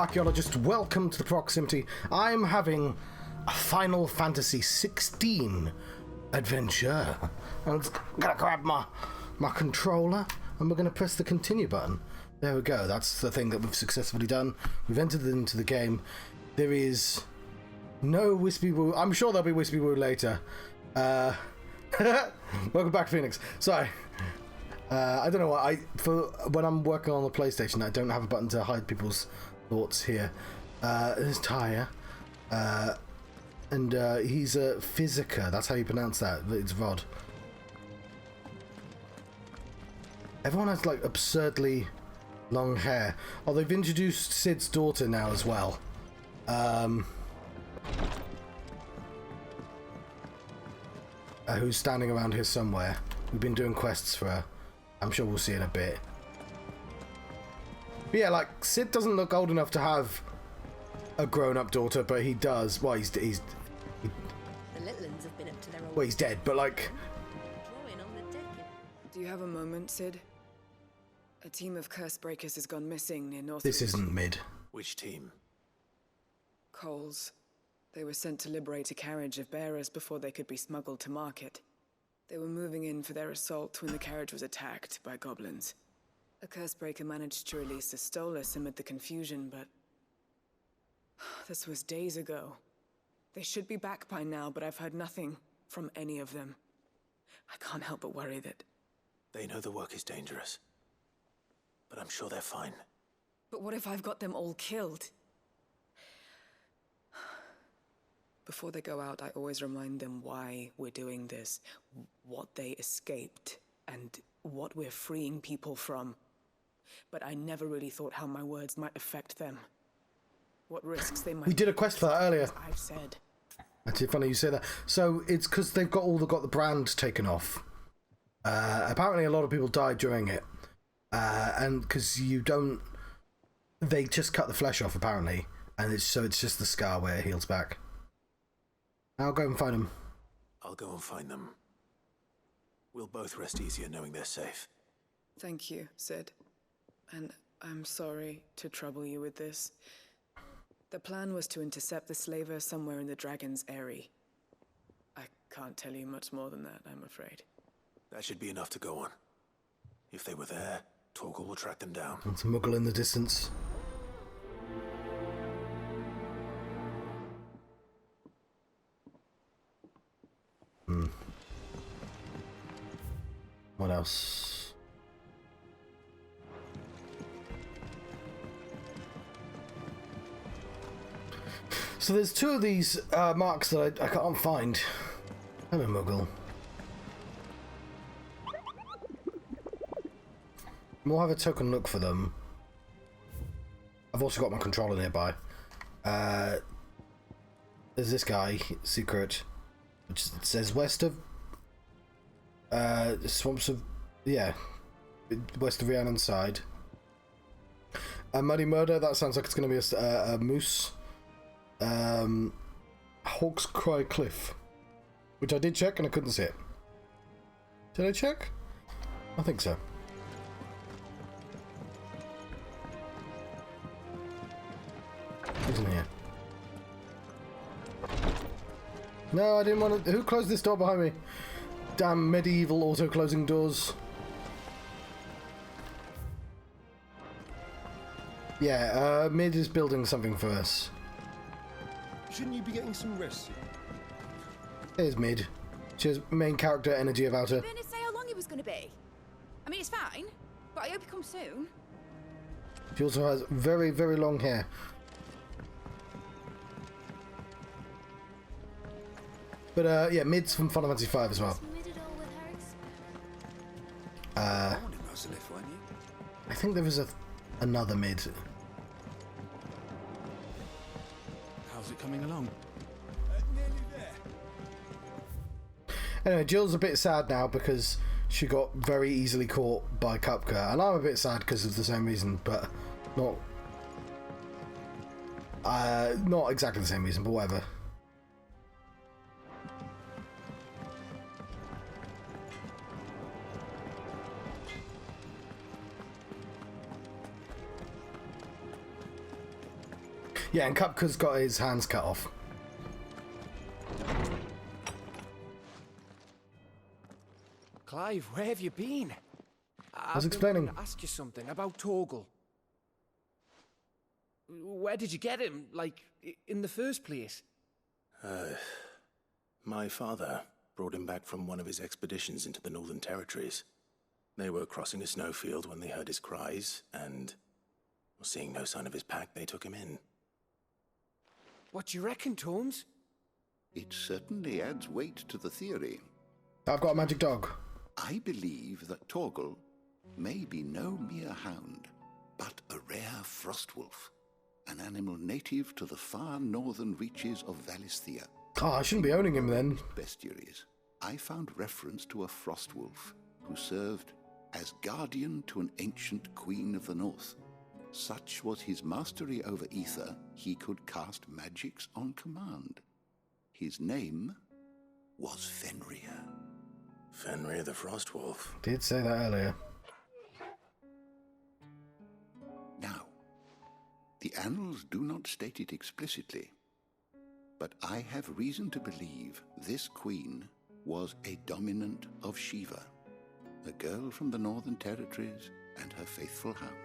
archaeologist. Welcome to the proximity. I'm having a Final Fantasy XVI adventure. I'm gonna grab my controller and we're gonna press the continue button. There we go. That's the thing that we've successfully done. We've entered into the game. There is no Wispy Woo. I'm sure there'll be Wispy Woo later. Welcome back, Phoenix. Sorry. I don't know what when I'm working on the PlayStation, I don't have a button to hide people's thoughts here. There's Tyre, and he's a Physica. That's how you pronounce that. It's Rod. Everyone has like absurdly long hair. Oh, they've introduced Sid's daughter now as well. Who's standing around here somewhere. We've been doing quests for her. I'm sure we'll see in a bit. But yeah, like, Sid doesn't look old enough to have a grown-up daughter, but he does. Well, the little ones have been up to their old... Well, he's dead, but like... Do you have a moment, Sid? A team of curse breakers has gone missing near North... This isn't mid. Which team? Coles. They were sent to liberate a carriage of bearers before they could be smuggled to market. They were moving in for their assault when the carriage was attacked by goblins. A cursebreaker managed to release a Stolas amid the confusion, but... this was days ago. They should be back by now, but I've heard nothing from any of them. I can't help but worry that... They know the work is dangerous. But I'm sure they're fine. But what if I've got them all killed? Before they go out, I always remind them why we're doing this, what they escaped, and what we're freeing people from. But I never really thought how my words might affect them. What risks they might... We did a quest for that earlier. I've said. Actually, funny you say that. So it's because they've got the brand taken off. Apparently a lot of people died during it. And because you don't... They just cut the flesh off, apparently. And it's just the scar where it heals back. I'll go and find them. I'll go and find them. We'll both rest easier knowing they're safe. Thank you, Sid. And I'm sorry to trouble you with this. The plan was to intercept the slaver somewhere in the Dragon's Eyrie. I can't tell you much more than that, I'm afraid. That should be enough to go on. If they were there, Torgal will track them down. It's a muggle in the distance. What else? So there's two of these marks that I can't find. Hello, Muggle. We'll have a token look for them. I've also got my controller nearby. There's this guy, Secret, which says west of swamps of, yeah, west of Rhiannon side. Muddy Murder, that sounds like it's going to be a moose. Hawk's Cry Cliff, which I did check and I couldn't see it. Did I check? I think so. Who's in here? No, I didn't want to... Who closed this door behind me? Damn medieval auto-closing doors. Yeah, Mid is building something for us. Shouldn't you be getting some rest? There's Mid. She has main character energy about her. Didn't it say how long it was going to be? I mean, it's fine, but I hope it comes soon. She also has very, very long hair. But yeah, Mid's from Final Fantasy V as well. I think there is another Mid. How's it coming along? Nearly there. Anyway, Jill's a bit sad now because she got very easily caught by Kupka, and I'm a bit sad because of the same reason, but not exactly the same reason, but whatever. Yeah, and Kupka's got his hands cut off. Clive, where have you been? I was explaining. To ask you something about Torgal. Where did you get him? Like, in the first place? My father brought him back from one of his expeditions into the Northern Territories. They were crossing a snowfield when they heard his cries, and seeing no sign of his pack, they took him in. What do you reckon, Tomes? It certainly adds weight to the theory. I've got a magic dog. I believe that Torgal may be no mere hound, but a rare frostwolf, an animal native to the far northern reaches of Valisthea. Oh, I shouldn't be owning him then. Bestiaries, I found reference to a frostwolf who served as guardian to an ancient queen of the north. Such was his mastery over ether, he could cast magics on command. His name was Fenrir. Fenrir the Frostwolf. Did say that earlier. Now, the annals do not state it explicitly, but I have reason to believe this queen was a dominant of Shiva, a girl from the Northern Territories and her faithful hound.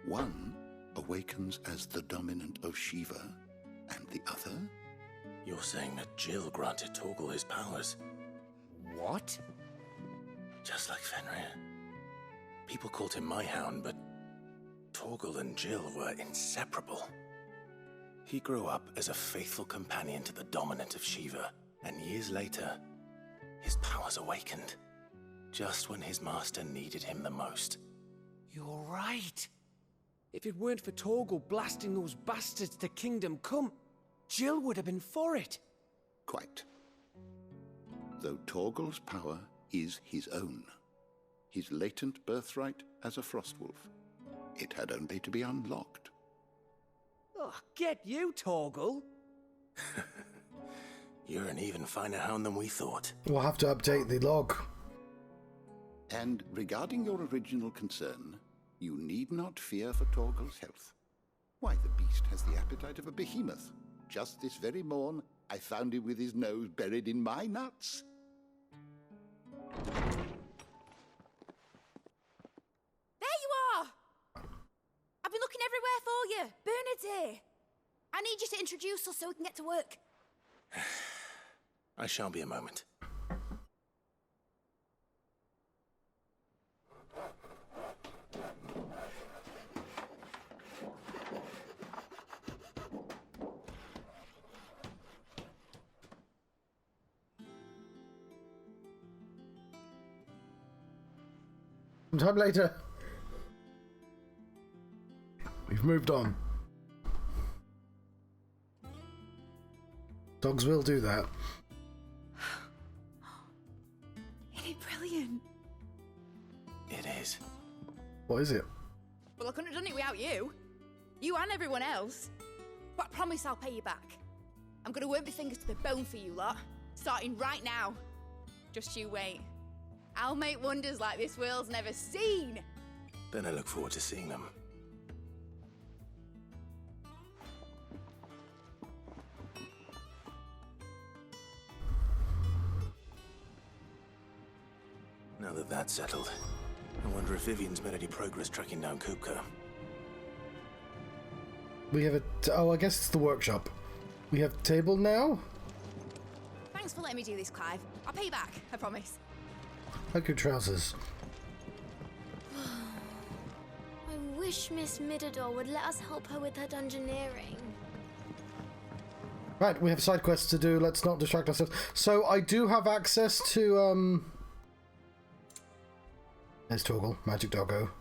One awakens as the dominant of Shiva, and the other? You're saying that Jill granted Torgal his powers? What? Just like Fenrir. People called him my hound, but Torgal and Jill were inseparable. He grew up as a faithful companion to the dominant of Shiva, and years later, his powers awakened, just when his master needed him the most. You're right. If it weren't for Torgal blasting those bastards to Kingdom Come, Jill would have been for it. Quite. Though Torgal's power is his own, his latent birthright as a frostwolf, it had only to be unlocked. Oh, get you, Torgal. You're an even finer hound than we thought. We'll have to update the log. And regarding your original concern, you need not fear for Torgal's health. Why, the beast has the appetite of a behemoth. Just this very morn, I found him with his nose buried in my nuts. There you are! I've been looking everywhere for you. Bernard's here. I need you to introduce us so we can get to work. I shall be a moment. Sometime later. We've moved on. Dogs will do that. Isn't it brilliant? It is. What is it? Well, I couldn't have done it without you. You and everyone else. But I promise I'll pay you back. I'm gonna work my fingers to the bone for you lot. Starting right now. Just you wait. I'll make wonders like this world's never seen. Then I look forward to seeing them. Now that that's settled, I wonder if Vivian's made any progress tracking down Kupka. We have a... oh, I guess it's the workshop. We have table now? Thanks for letting me do this, Clive. I'll pay you back, I promise. Like your trousers. I wish Miss Midador would let us help her with her dungeoneering. Right, we have side quests to do. Let's not distract ourselves. So I do have access to there's Torgal, Magic Doggo.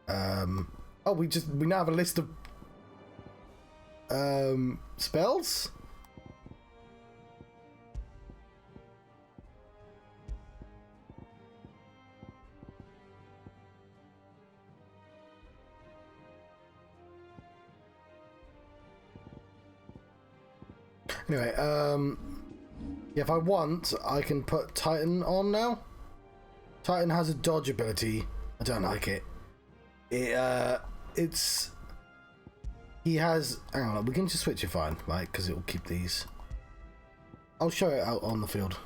Oh, we now have a list of spells. Anyway, yeah, if I want, I can put Titan on now. Titan has a dodge ability. I don't like it. It's He has... Hang on, we can just switch it fine, right? Because it will keep these. I'll show it out on the field.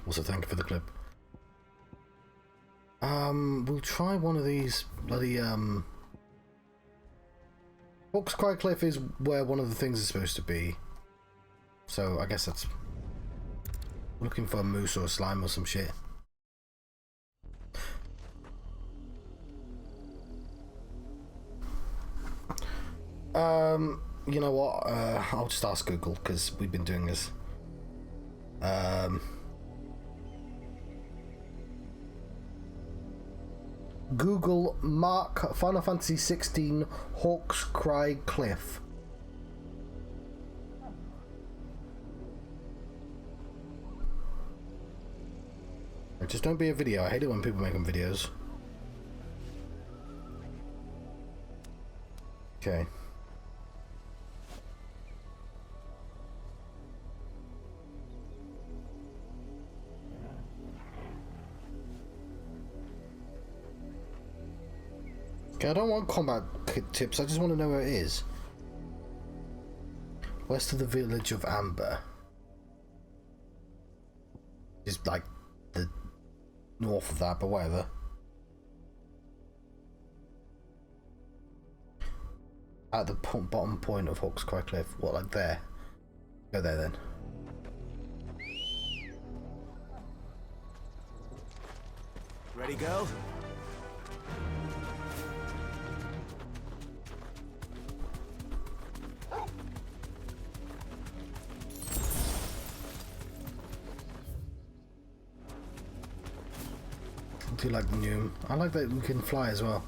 Also, thank you for the clip. We'll try one of these bloody, Hawk's Cry Cliff is where one of the things is supposed to be. So, I guess that's... looking for a moose or a slime or some shit. You know what? I'll just ask Google, because we've been doing this. Google mark Final Fantasy 16 Hawk's Cry Cliff. Just don't be a video. I hate it when people make them videos. Okay. Okay, I don't want combat tips, I just want to know where it is. West of the village of Amber. Just like the north of that, but whatever. At the bottom point of Hawk's Cry Cliff. What, like there? Go there then. Ready, girl? I do like the new. I like that we can fly as well.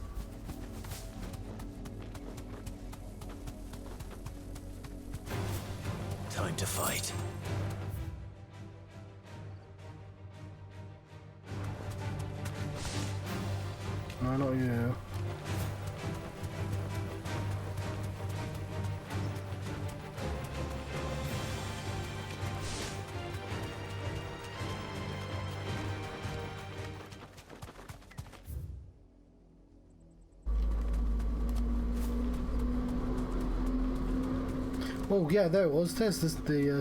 Time to fight. No, not you. Oh yeah, there it was. There's the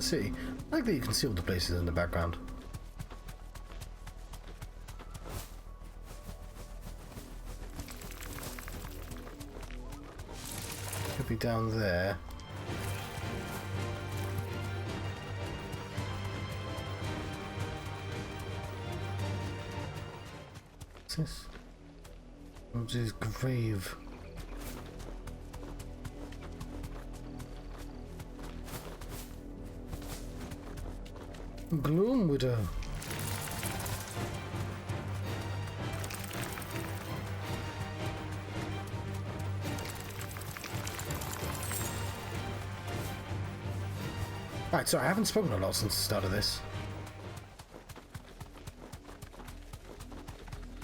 city. I like that you can see all the places in the background. Could be down there. What's this? What's his grave? Gloom Widow. Right, sorry, I haven't spoken a lot since the start of this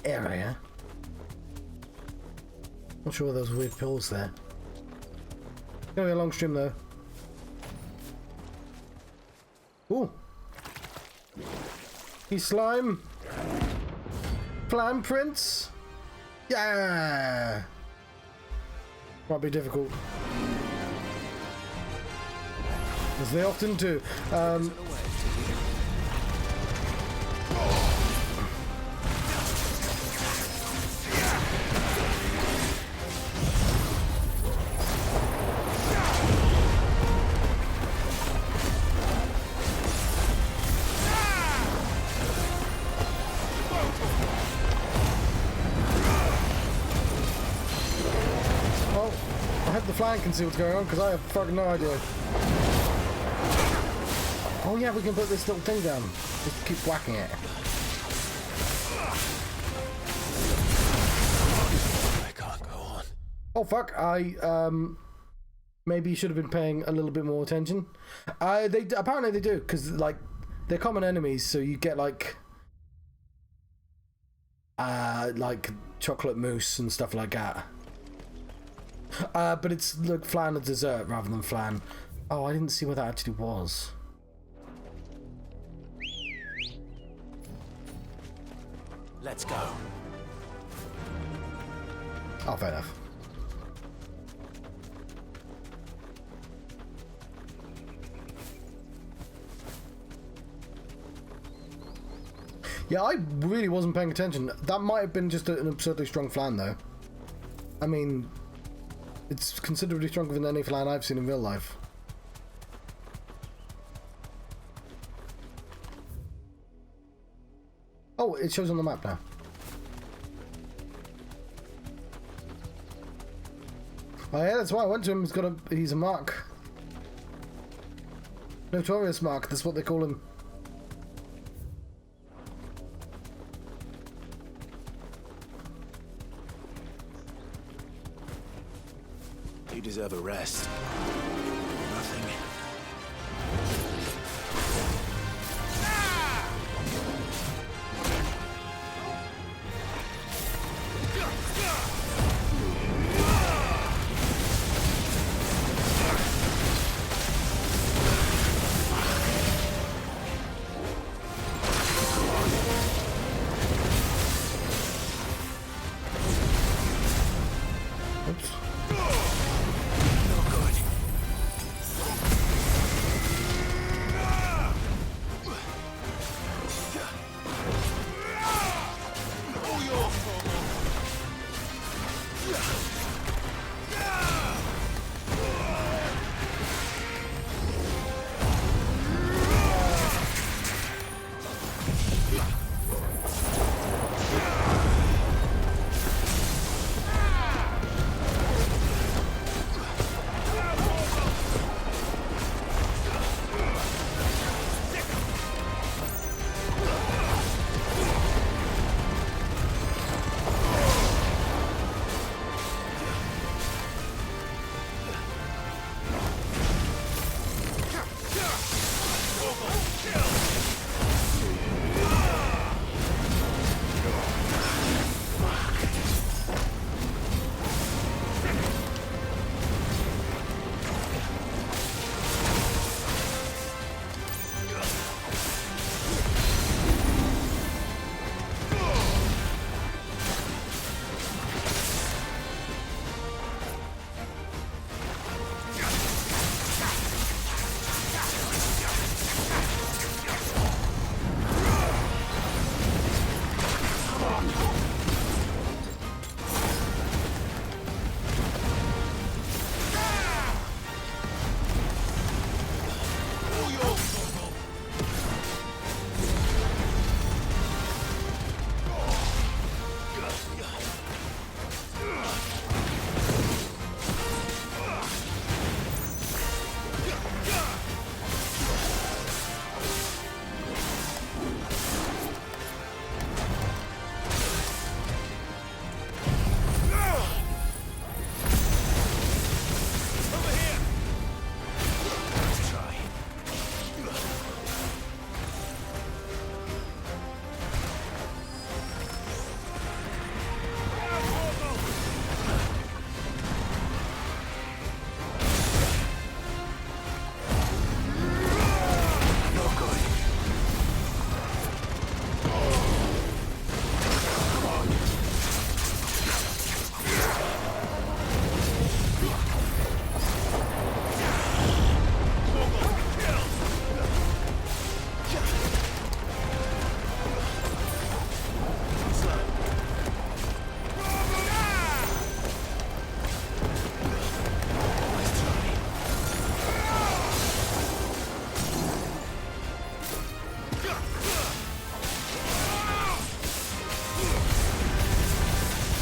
area. Not sure what those weird pills there. Gonna be a long stream though. Ooh. He's slime. Flam prints. Yeah. Might be difficult. As they often do. Flying can see what's going on because I have fucking no idea. Oh yeah, we can put this little thing down. Just keep whacking it. I can't go on. Oh fuck! I maybe should have been paying a little bit more attention. They apparently they do because like they're common enemies, so you get like chocolate mousse and stuff like that. But it's like flan and dessert rather than flan. Oh, I didn't see what that actually was. Let's go. Oh, fair enough. Yeah, I really wasn't paying attention. That might have been just an absurdly strong flan, though. I mean, it's considerably stronger than any flan I've seen in real life. Oh, it shows on the map now. Oh yeah, that's why I went to him. He's a mark. Notorious mark, that's what they call him. You deserve a rest. Nothing.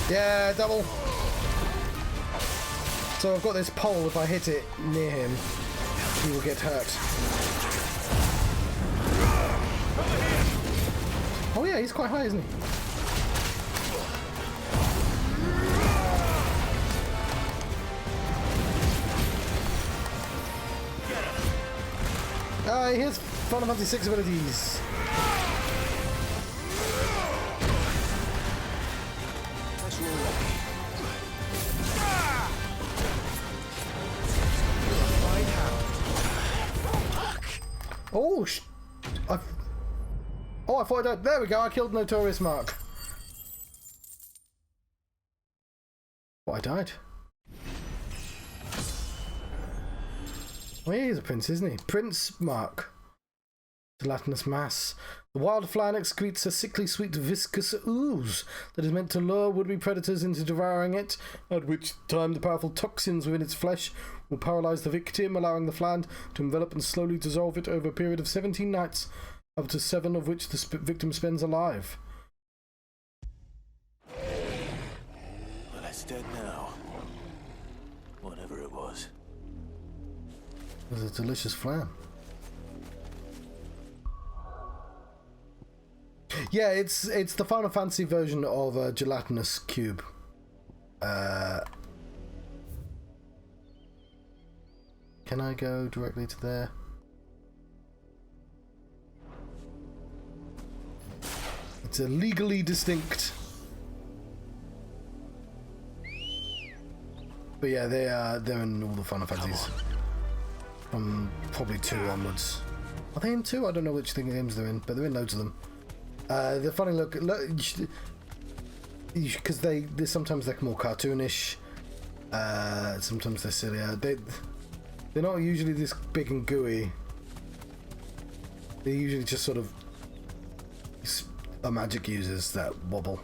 Yeah, double. So I've got this pole. If I hit it near him, he will get hurt. Oh yeah, he's quite high, isn't he? He has Final Fantasy VI abilities. Oh, I thought I died. There we go, I killed Notorious Mark. Oh, I died. Oh, he is a prince, isn't he? Prince Mark. Gelatinous mass. The wild fly excretes a sickly sweet viscous ooze that is meant to lure would-be predators into devouring it, at which time the powerful toxins within its flesh will paralyze the victim, allowing the flan to envelop and slowly dissolve it over a period of 17 nights, up to 7 of which the victim spends alive. Well, it's dead now. Whatever it was. It was a delicious flan. Yeah, it's the Final Fantasy version of a gelatinous cube. Can I go directly to there? It's a legally distinct. But yeah, they're in all the Final Fantasies. From probably 2 onwards. Are they in 2? I don't know which games they're in, but they're in loads of them. They're funny look because they sometimes they're more cartoonish. Sometimes they're sillier. They're not usually this big and gooey. They're usually just sort of magic users that wobble.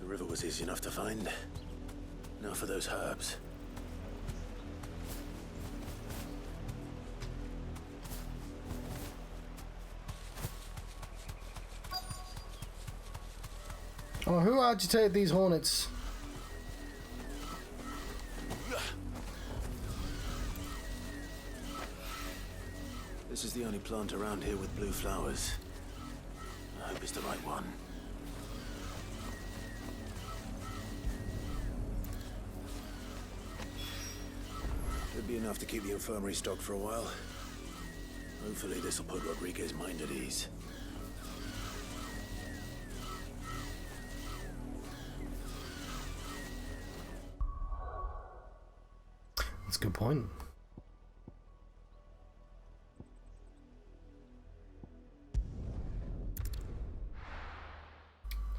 The river was easy enough to find. Now for those herbs. Oh, who agitated these hornets? This is the only plant around here with blue flowers. I hope it's the right one. Should be enough to keep the infirmary stocked for a while. Hopefully this will put Rodriguez's mind at ease. That's a good point.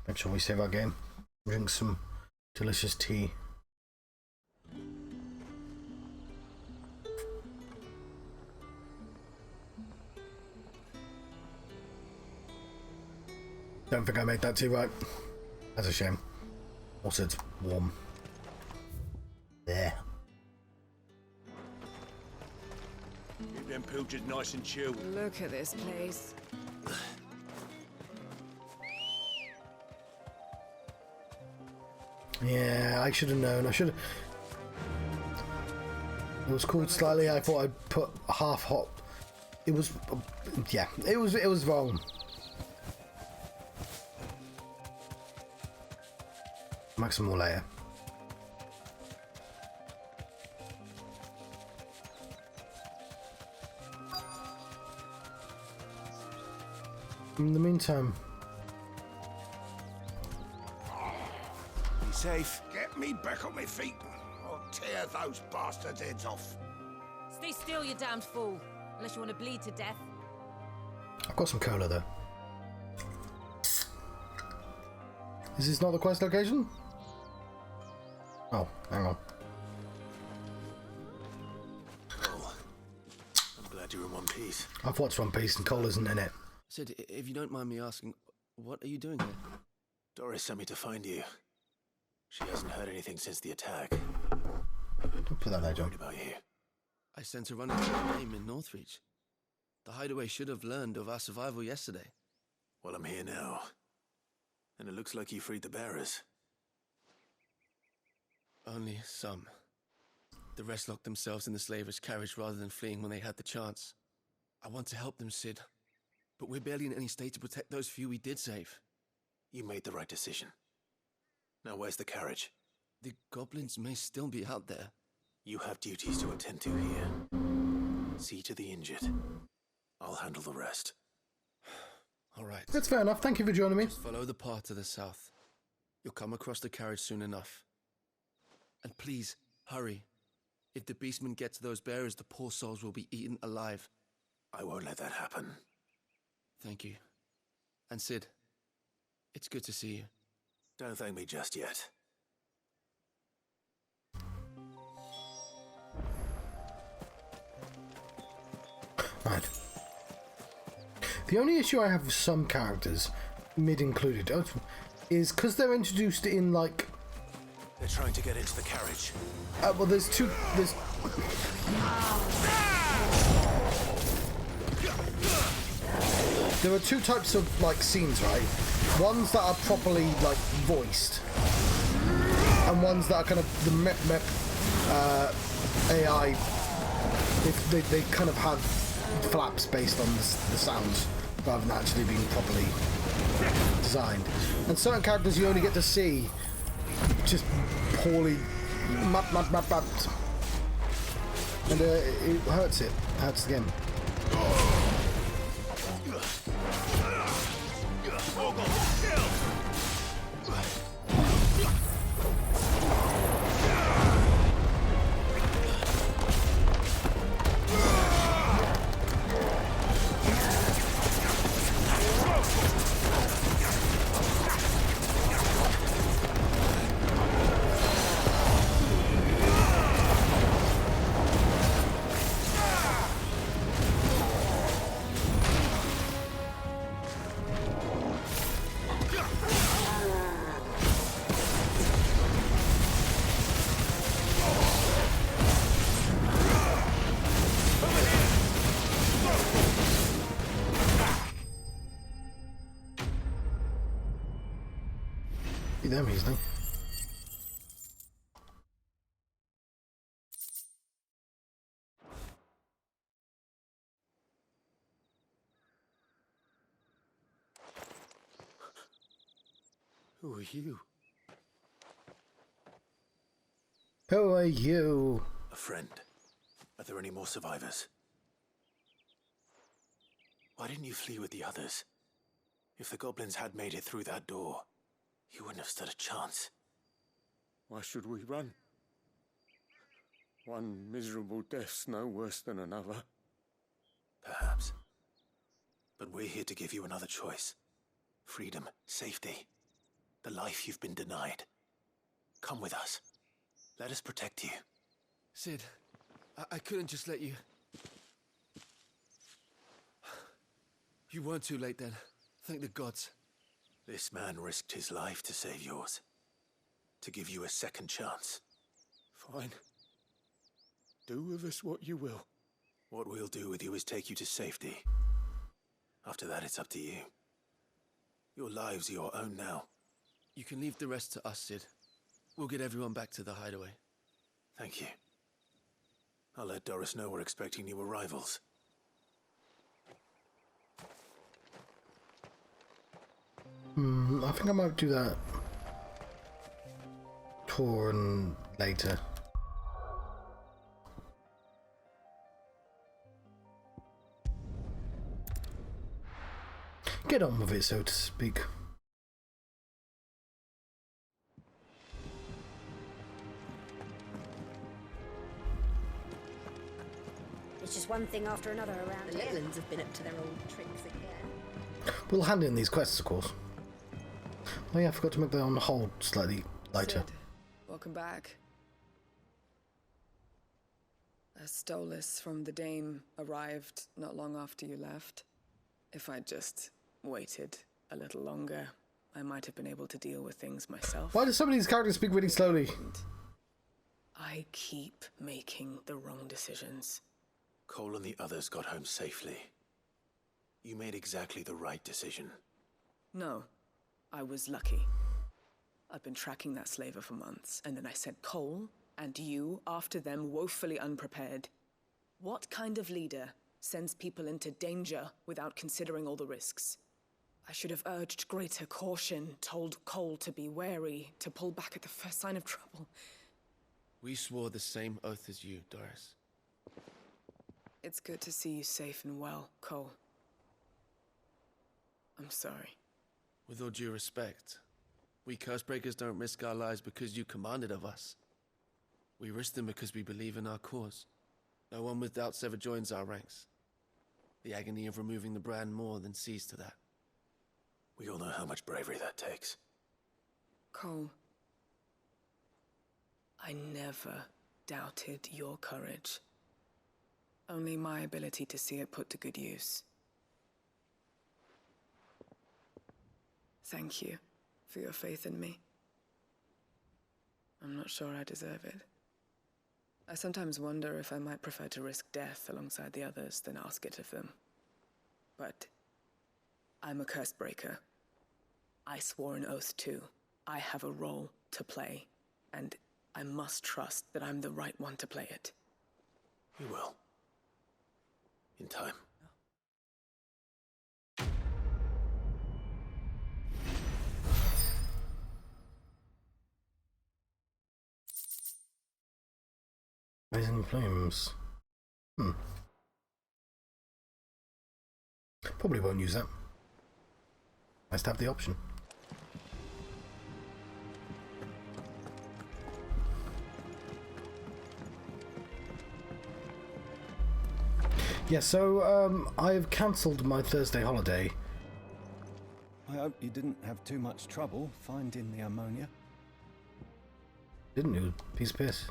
Make sure we save our game. Drink some delicious tea. Don't think I made that tea right. That's a shame. Also, it's warm. There. Keep them pilchers nice and chilled. Look at this place. Yeah, I should have known. I should have. It was cooled slightly. I thought I'd put half hot. It was, yeah, it was wrong. Make some more later. In the meantime, Be safe. Get me back on my feet. I'll tear those bastards' heads off. Stay still, you damned fool. Unless you want to bleed to death. I've got some cola though. Is this not the quest location? Oh, hang on. Oh, I'm glad you're in one piece. I've watched One Piece and cola isn't in it. Sid, if you don't mind me asking, what are you doing here? Doris sent me to find you. She hasn't heard anything since the attack. Don't put that there, John. Worried about you. I sent her running to the name in Northreach. The hideaway should have learned of our survival yesterday. Well, I'm here now. And it looks like you freed the bearers. Only some. The rest locked themselves in the slaver's carriage rather than fleeing when they had the chance. I want to help them, Sid. But we're barely in any state to protect those few we did save. You made the right decision. Now where's the carriage? The goblins may still be out there. You have duties to attend to here. See to the injured. I'll handle the rest. All right. That's fair enough. Thank you for joining me. Just follow the path to the south. You'll come across the carriage soon enough. And please, hurry. If the beastmen get to those bearers, the poor souls will be eaten alive. I won't let that happen. Thank you. And Sid, it's good to see you. Don't thank me just yet. Right. The only issue I have with some characters, mid included, is because they're introduced in like. They're trying to get into the carriage. Well, there's two. There are two types of like scenes, right? Ones that are properly like voiced, and ones that are kind of the AI. If they kind of have flaps based on the sounds rather than actually being properly designed. And certain characters you only get to see just poorly mapped. And it hurts it. Hurts the game. Them easily. Who are you? Who are you? A friend. Are there any more survivors? Why didn't you flee with the others? If the goblins had made it through that door, you wouldn't have stood a chance. Why should we run? One miserable death's no worse than another. Perhaps. But we're here to give you another choice. Freedom, safety, the life you've been denied. Come with us. Let us protect you. Sid, I couldn't just let you... You weren't too late then. Thank the gods. This man risked his life to save yours. To give you a second chance. Fine. Do with us what you will. What we'll do with you is take you to safety. After that, it's up to you. Your lives are your own now. You can leave the rest to us, Sid. We'll get everyone back to the hideaway. Thank you. I'll let Doris know we're expecting new arrivals. I think I might do that tour and later. Get on with it, so to speak. It's just one thing after another around. The little ones have been up to their old tricks again. We'll hand in these quests, of course. Oh yeah, I forgot to make that on hold slightly lighter. Sid, welcome back. A Stolas from the Dame arrived not long after you left. If I'd just waited a little longer, I might have been able to deal with things myself. Why do some of these characters speak really slowly? I keep making the wrong decisions. Cole and the others got home safely. You made exactly the right decision. No, I was lucky. I've been tracking that slaver for months, and then I sent Cole and you after them woefully unprepared. What kind of leader sends people into danger without considering all the risks? I should have urged greater caution, told Cole to be wary, to pull back at the first sign of trouble. We swore the same oath as you, Doris. It's good to see you safe and well, Cole. I'm sorry. With all due respect, we Cursebreakers don't risk our lives because you commanded of us. We risk them because we believe in our cause. No one with doubts ever joins our ranks. The agony of removing the brand more than sees to that. We all know how much bravery that takes. Cole, I never doubted your courage. Only my ability to see it put to good use. Thank you for your faith in me. I'm not sure I deserve it. I sometimes wonder if I might prefer to risk death alongside the others than ask it of them. But I'm a curse breaker. I swore an oath too. I have a role to play, and I must trust that I'm the right one to play it. You will. In time. Rising flames. Probably won't use that. Nice to have the option. Yeah, so I've cancelled my Thursday holiday. I hope you didn't have too much trouble finding the ammonia. Didn't you? Piece of piss.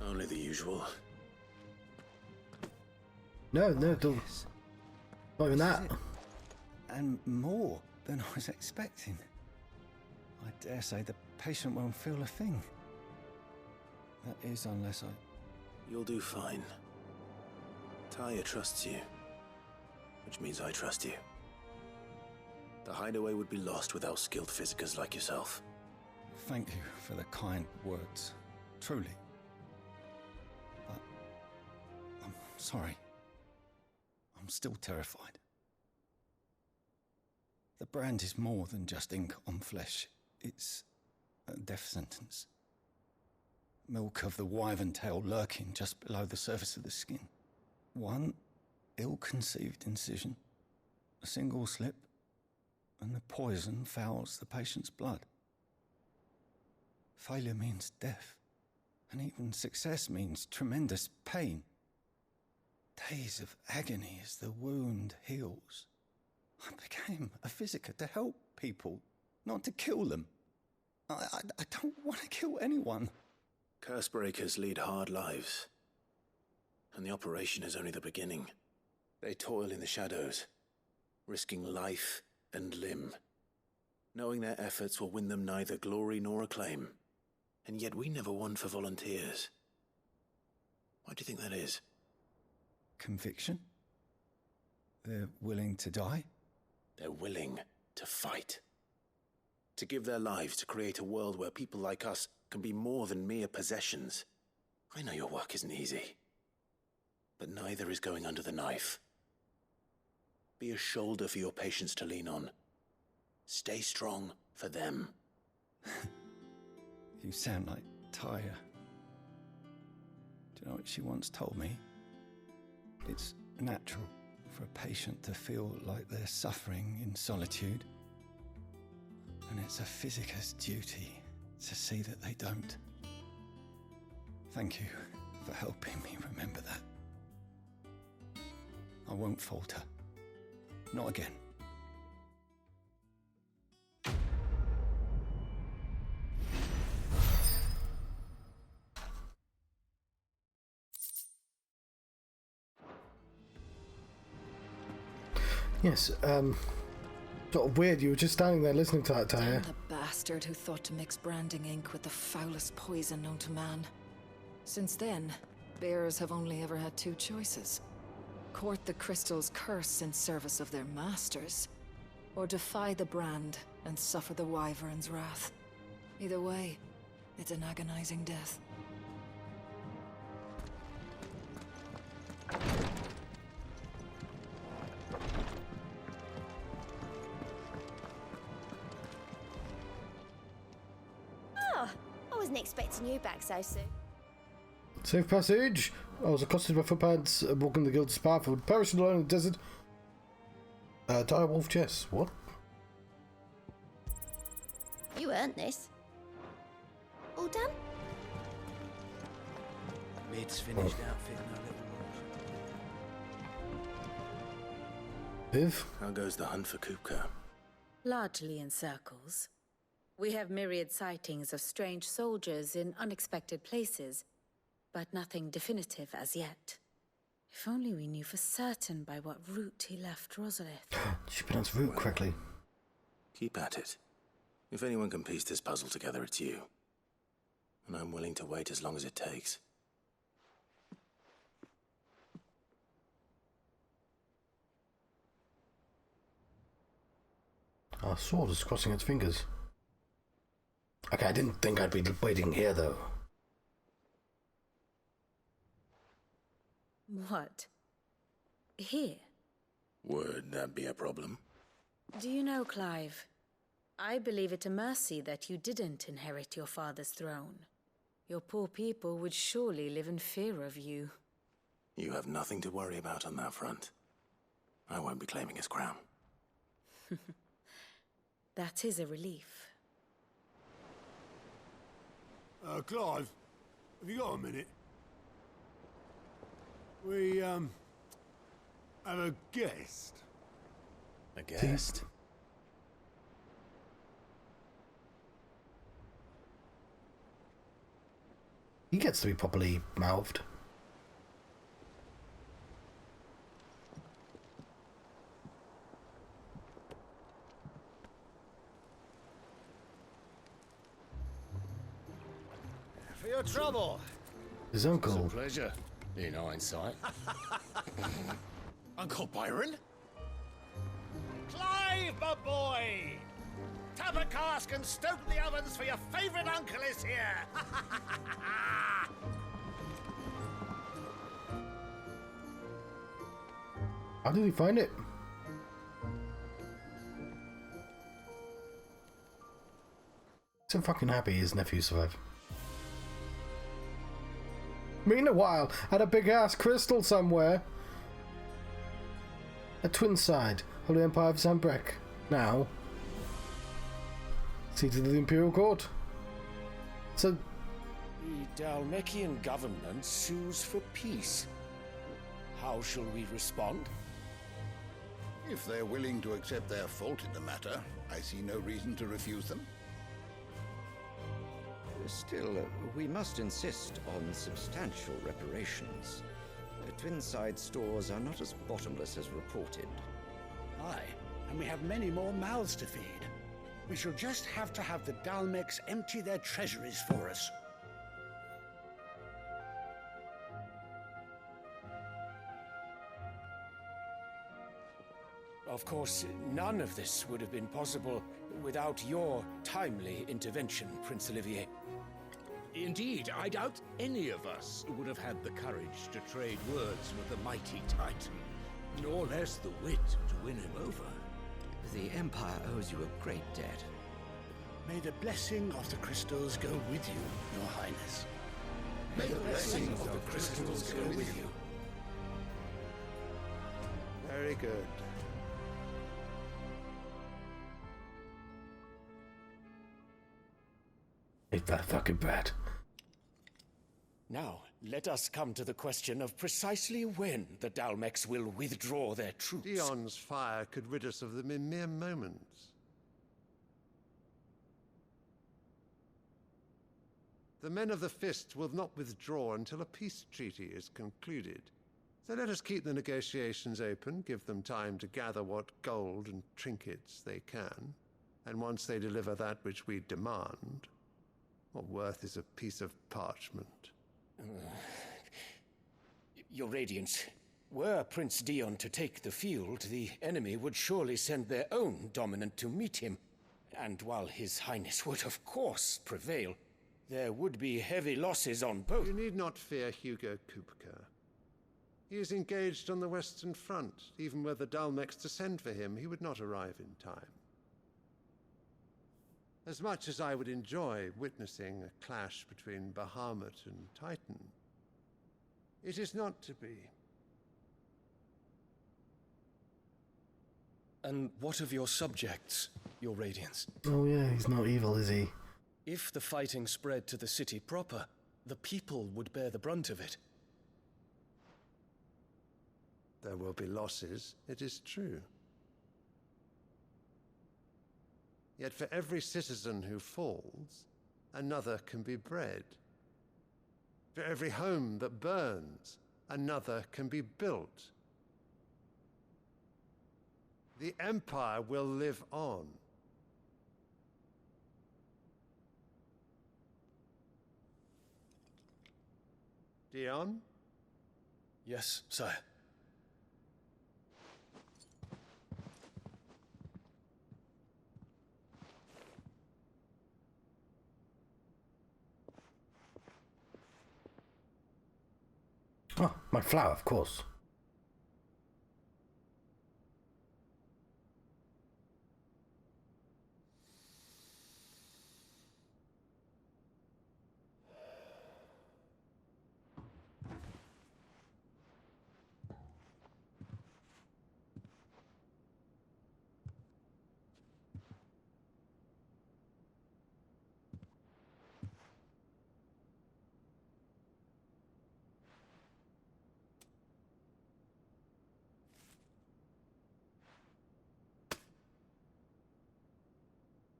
Only the usual. No, don't. Yes. Not even that. And more than I was expecting. I dare say the patient won't feel a thing. That is, unless I... You'll do fine. Tyre trusts you, which means I trust you. The hideaway would be lost without skilled physicers like yourself. Thank you for the kind words. Truly. But I'm sorry. I'm still terrified. The brand is more than just ink on flesh. It's a death sentence. Milk of the wyvern tail lurking just below the surface of the skin. One ill-conceived incision, a single slip, and the poison fouls the patient's blood. Failure means death, and even success means tremendous pain. Days of agony as the wound heals. I became a physiker to help people, not to kill them. I don't want to kill anyone. Cursebreakers lead hard lives. And the operation is only the beginning. They toil in the shadows, risking life and limb, knowing their efforts will win them neither glory nor acclaim. And yet we never won for volunteers. Why do you think that is? Conviction? They're willing to die? They're willing to fight. To give their lives to create a world where people like us can be more than mere possessions. I know your work isn't easy. But neither is going under the knife. Be a shoulder for your patients to lean on. Stay strong for them. You sound like Tyre. Do you know what she once told me? It's natural for a patient to feel like they're suffering in solitude. And it's a physiker's duty to see that they don't. Thank you for helping me remember that. I won't falter. Not again. Yes, sort of weird. You were just standing there listening to that, Tyre. Damn the bastard who thought to mix branding ink with the foulest poison known to man. Since then, bearers have only ever had two choices. Court the crystal's curse in service of their masters, or defy the brand and suffer the wyvern's wrath. Either way, it's an agonizing death. Oh, I wasn't expecting you back so soon. Safe passage. I was accosted by footpads walking the guild's path. I would perish alone in the desert. Dire wolf chess. What? You earned this. All done? Mid's finished outfitting our little Viv? How goes the hunt for Kupka? Largely in circles. We have myriad sightings of strange soldiers in unexpected places, but nothing definitive as yet. If only we knew for certain by what route he left Rosalith. She pronounced route correctly. Keep at it. If anyone can piece this puzzle together, it's you. And I'm willing to wait as long as it takes. Our sword is crossing its fingers. Okay, I didn't think I'd be waiting here, though. What? Here? Would that be a problem? Do you know, Clive? I believe it a mercy that you didn't inherit your father's throne. Your poor people would surely live in fear of you. You have nothing to worry about on that front. I won't be claiming his crown. That is a relief. Clive, have you got a minute? We, have a guest. A guest? He gets to be properly mouthed. For your trouble. His uncle. It's a pleasure, in hindsight. Uncle Byron? Clive, my boy! Tap a cask and stoke the ovens for your favourite uncle is here! How did he find it? So fucking happy his nephew survived. Meanwhile, at a big ass crystal somewhere. At Twinside, Holy Empire of Zambrek. Now. Seated at the Imperial Court. So. The Dalmekian government sues for peace. How shall we respond? If they're willing to accept their fault in the matter, I see no reason to refuse them. Still, we must insist on substantial reparations. Twinside stores are not as bottomless as reported. Aye, and we have many more mouths to feed. We shall just have to have the Dalmecs empty their treasuries for us. Of course, none of this would have been possible without your timely intervention, Prince Olivier. Indeed, I doubt any of us would have had the courage to trade words with the mighty Titan, nor less the wit to win him over. The Empire owes you a great debt. May the blessing of the crystals go with you, Your Highness. May the blessing of the crystals go with you. Very good. Eat that fucking bread. Now, let us come to the question of precisely when the Dalmecs will withdraw their troops. Dion's fire could rid us of them in mere moments. The men of the Fist will not withdraw until a peace treaty is concluded. So let us keep the negotiations open, give them time to gather what gold and trinkets they can, and once they deliver that which we demand, what worth is a piece of parchment? Your Radiance, were Prince Dion to take the field, the enemy would surely send their own dominant to meet him. And while His Highness would of course prevail, there would be heavy losses on both. You need not fear Hugo Kupka. He is engaged on the Western Front. Even were the Dalmecs to send for him, he would not arrive in time. As much as I would enjoy witnessing a clash between Bahamut and Titan, it is not to be. And what of your subjects, Your Radiance? Oh yeah, he's not evil, is he? If the fighting spread to the city proper, the people would bear the brunt of it. There will be losses, it is true. Yet for every citizen who falls, another can be bred. For every home that burns, another can be built. The Empire will live on. Dion? Yes, sire. Oh, my flower, of course.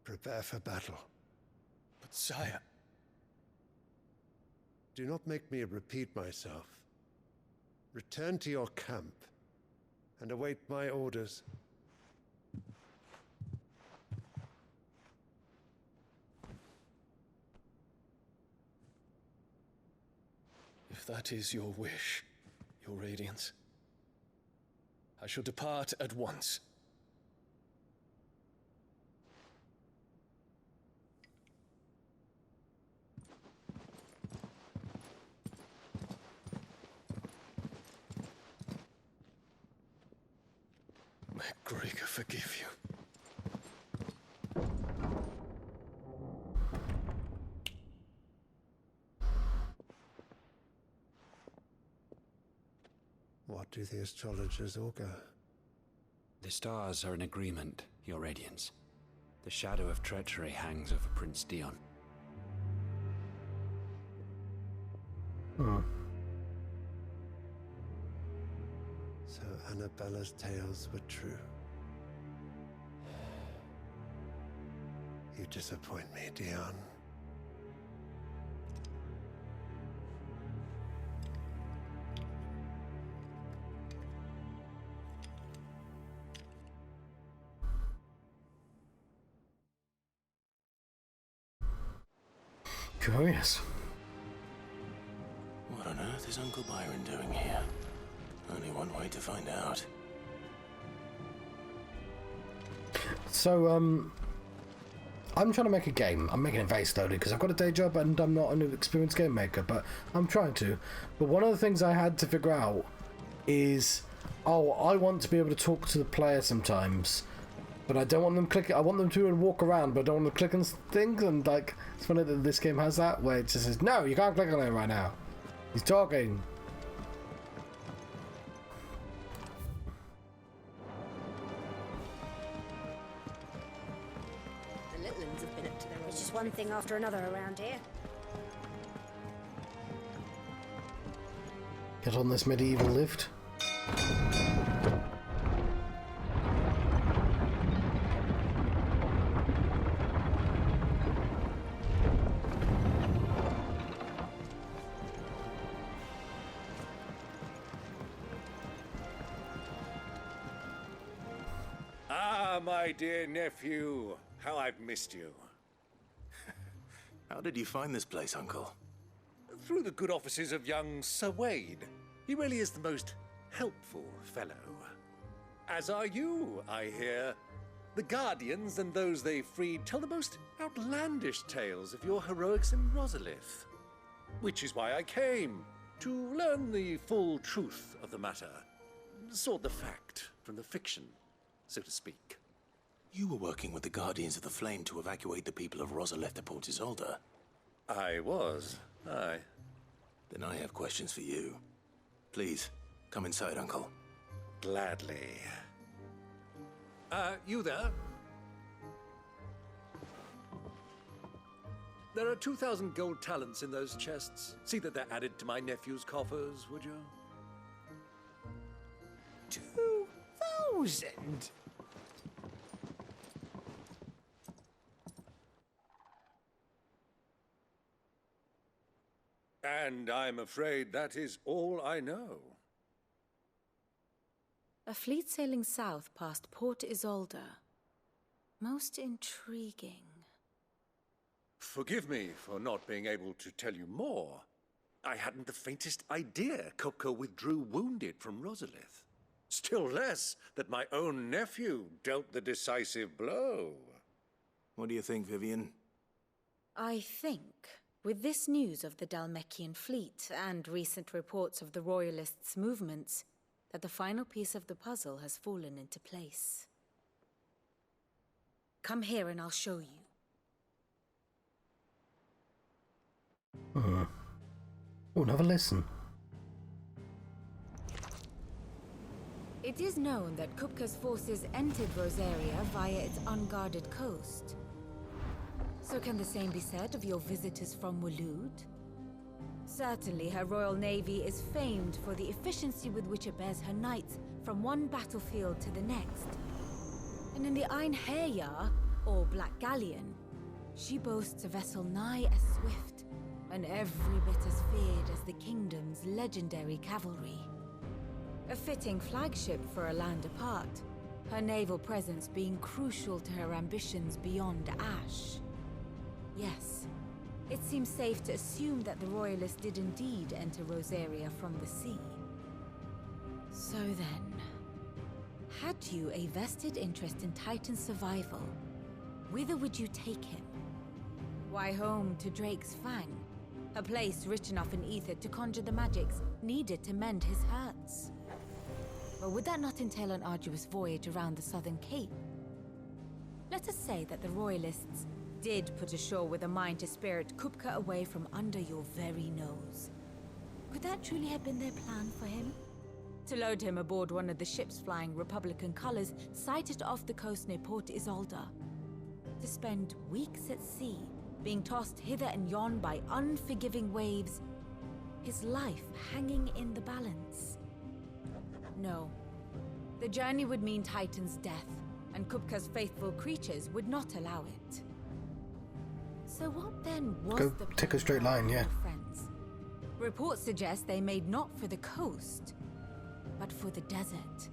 Prepare for battle. But sire... Do not make me repeat myself. Return to your camp and await my orders. If that is your wish, your Radiance, I shall depart at once. May Gregor forgive you. What do the astrologers augur? The stars are in agreement, Your Radiance. The shadow of treachery hangs over Prince Dion. So Annabella's tales were true. You disappoint me, Dion. Curious. What on earth is Uncle Byron doing here? Only one way to find out. So, I'm trying to make a game. I'm making it very slowly because I've got a day job and I'm not an experienced game maker, but I'm trying to. But one of the things I had to figure out is, I want to be able to talk to the player sometimes, but I don't want them clicking. I want them to be able to walk around, but I don't want them to click on things. And like, it's funny that this game has that, where it just says, "No, you can't click on it right now. He's talking." The little ones have been up to their own. It's just one thing after another around here. Get on this medieval lift. Ah, my dear nephew, how I've missed you. How did you find this place, Uncle? Through the good offices of young Sir Wayne. He really is the most helpful fellow. As are you, I hear. The Guardians and those they freed tell the most outlandish tales of your heroics in Rosalith. Which is why I came, to learn the full truth of the matter. Sort the fact from the fiction, so to speak. You were working with the Guardians of the Flame to evacuate the people of Rosalith to Port Isolde. I was, aye. Then I have questions for you. Please, come inside, Uncle. Gladly. You there? There are 2,000 gold talents in those chests. See that they're added to my nephew's coffers, would you? 2,000? And I'm afraid that is all I know. A fleet sailing south past Port Isolde. Most intriguing. Forgive me for not being able to tell you more. I hadn't the faintest idea Kupka withdrew wounded from Rosalith. Still less that my own nephew dealt the decisive blow. What do you think, Vivian? I think, with this news of the Dhalmekian fleet and recent reports of the Royalists' movements, that the final piece of the puzzle has fallen into place. Come here and I'll show you. Oh, another listen. It is known that Kupka's forces entered Rosaria via its unguarded coast. So can the same be said of your visitors from Waloed? Certainly her royal navy is famed for the efficiency with which it bears her knights from one battlefield to the next. And in the Einherjar, or Black Galleon, she boasts a vessel nigh as swift and every bit as feared as the kingdom's legendary cavalry. A fitting flagship for a land apart, her naval presence being crucial to her ambitions beyond Ash. Yes, it seems safe to assume that the Royalists did indeed enter Rosaria from the sea. So then, had you a vested interest in Titan's survival, whither would you take him? Why, home to Drake's Fang, a place rich enough in ether to conjure the magics needed to mend his hurts. Or would that not entail an arduous voyage around the southern cape? Let us say that the Royalists did put ashore with a mind to spirit Kupka away from under your very nose. Could that truly have been their plan for him? To load him aboard one of the ships flying Republican colors sighted off the coast near Port Isolde? To spend weeks at sea, being tossed hither and yon by unforgiving waves, his life hanging in the balance? No. The journey would mean Titan's death, and Kupka's faithful creatures would not allow it. So what then was the plan take a straight line, yeah. friends? Reports suggest they made not for the coast, but for the desert.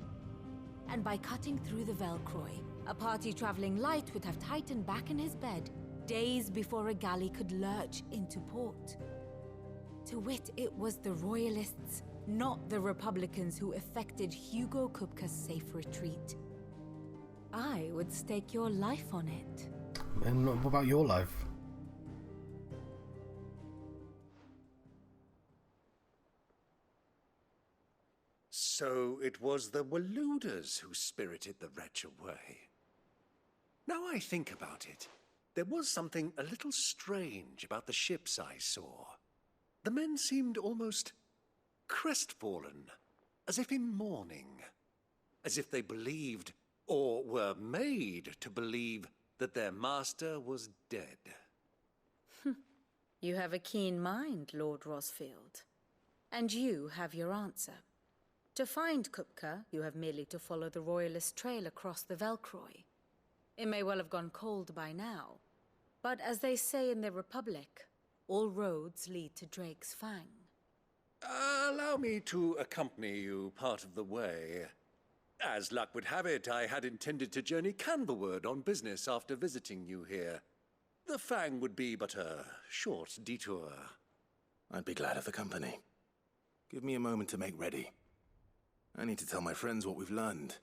And by cutting through the Velcroy, a party traveling light would have Titan back in his bed days before a galley could lurch into port. To wit, it was the Royalists, not the Republicans, who effected Hugo Kupka's safe retreat. I would stake your life on it. And what about your life? So it was the Waloeders who spirited the wretch away. Now I think about it, there was something a little strange about the ships I saw. The men seemed almost crestfallen, as if in mourning, as if they believed, or were made to believe, that their master was dead. You have a keen mind, Lord Rosfield. And you have your answer. To find Kupka, you have merely to follow the Royalist trail across the Velcroy. It may well have gone cold by now, but as they say in the Republic, all roads lead to Drake's Fang. Allow me to accompany you part of the way. As luck would have it, I had intended to journey Canberward on business after visiting you here. The Fang would be but a short detour. I'd be glad of the company. Give me a moment to make ready. I need to tell my friends what we've learned,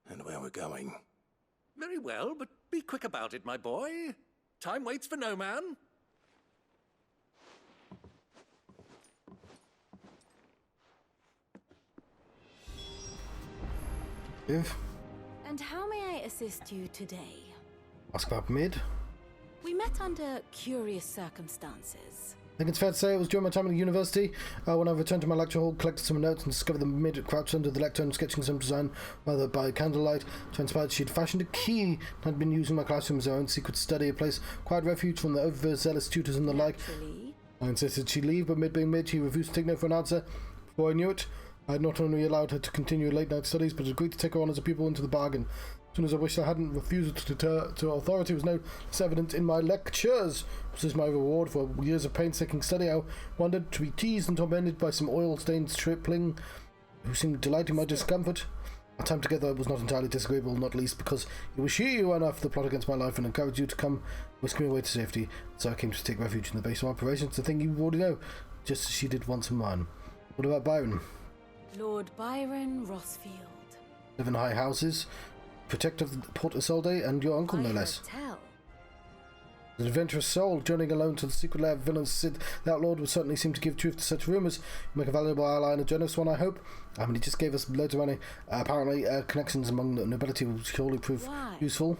and where we're going. Very well, but be quick about it, my boy. Time waits for no man. Viv? And how may I assist you today? Ask about Mid. We met under curious circumstances. I think it's fair to say it was during my time at the university when I returned to my lecture hall, collected some notes, and discovered that Mid crouched under the lectern sketching some design, rather by candlelight. Transpired she had fashioned a key and had been using my classroom as her own secret study, a place quiet refuge from the overzealous tutors and the like. I insisted she leave, but Mid being Mid, she refused to take no for an answer. Before I knew it, I had not only allowed her to continue her late-night studies, but agreed to take her on as a pupil into the bargain. As soon as I wished I hadn't, refusal to deter to authority was no less evident in my lectures. Was this my reward for years of painstaking study? I wondered, to be teased and tormented by some oil-stained stripling who seemed to delight in my discomfort. Our time together was not entirely disagreeable, not least because it was she who ran off the plot against my life and encouraged you to come whisk me away to safety. So I came to take refuge in the base of operations, the thing you already know, just as she did once in mine. What about Byron? Lord Byron Rothfield. Live in high houses, protector of the Port Isolde, and your uncle, no less. Tell. An adventurous soul, journeying alone to the secret lair of villains Sid, the outlawed, would certainly seem to give truth to such rumours. You make a valuable ally and a generous one, I hope. I mean, he just gave us loads of money. Apparently, connections among the nobility will surely prove useful.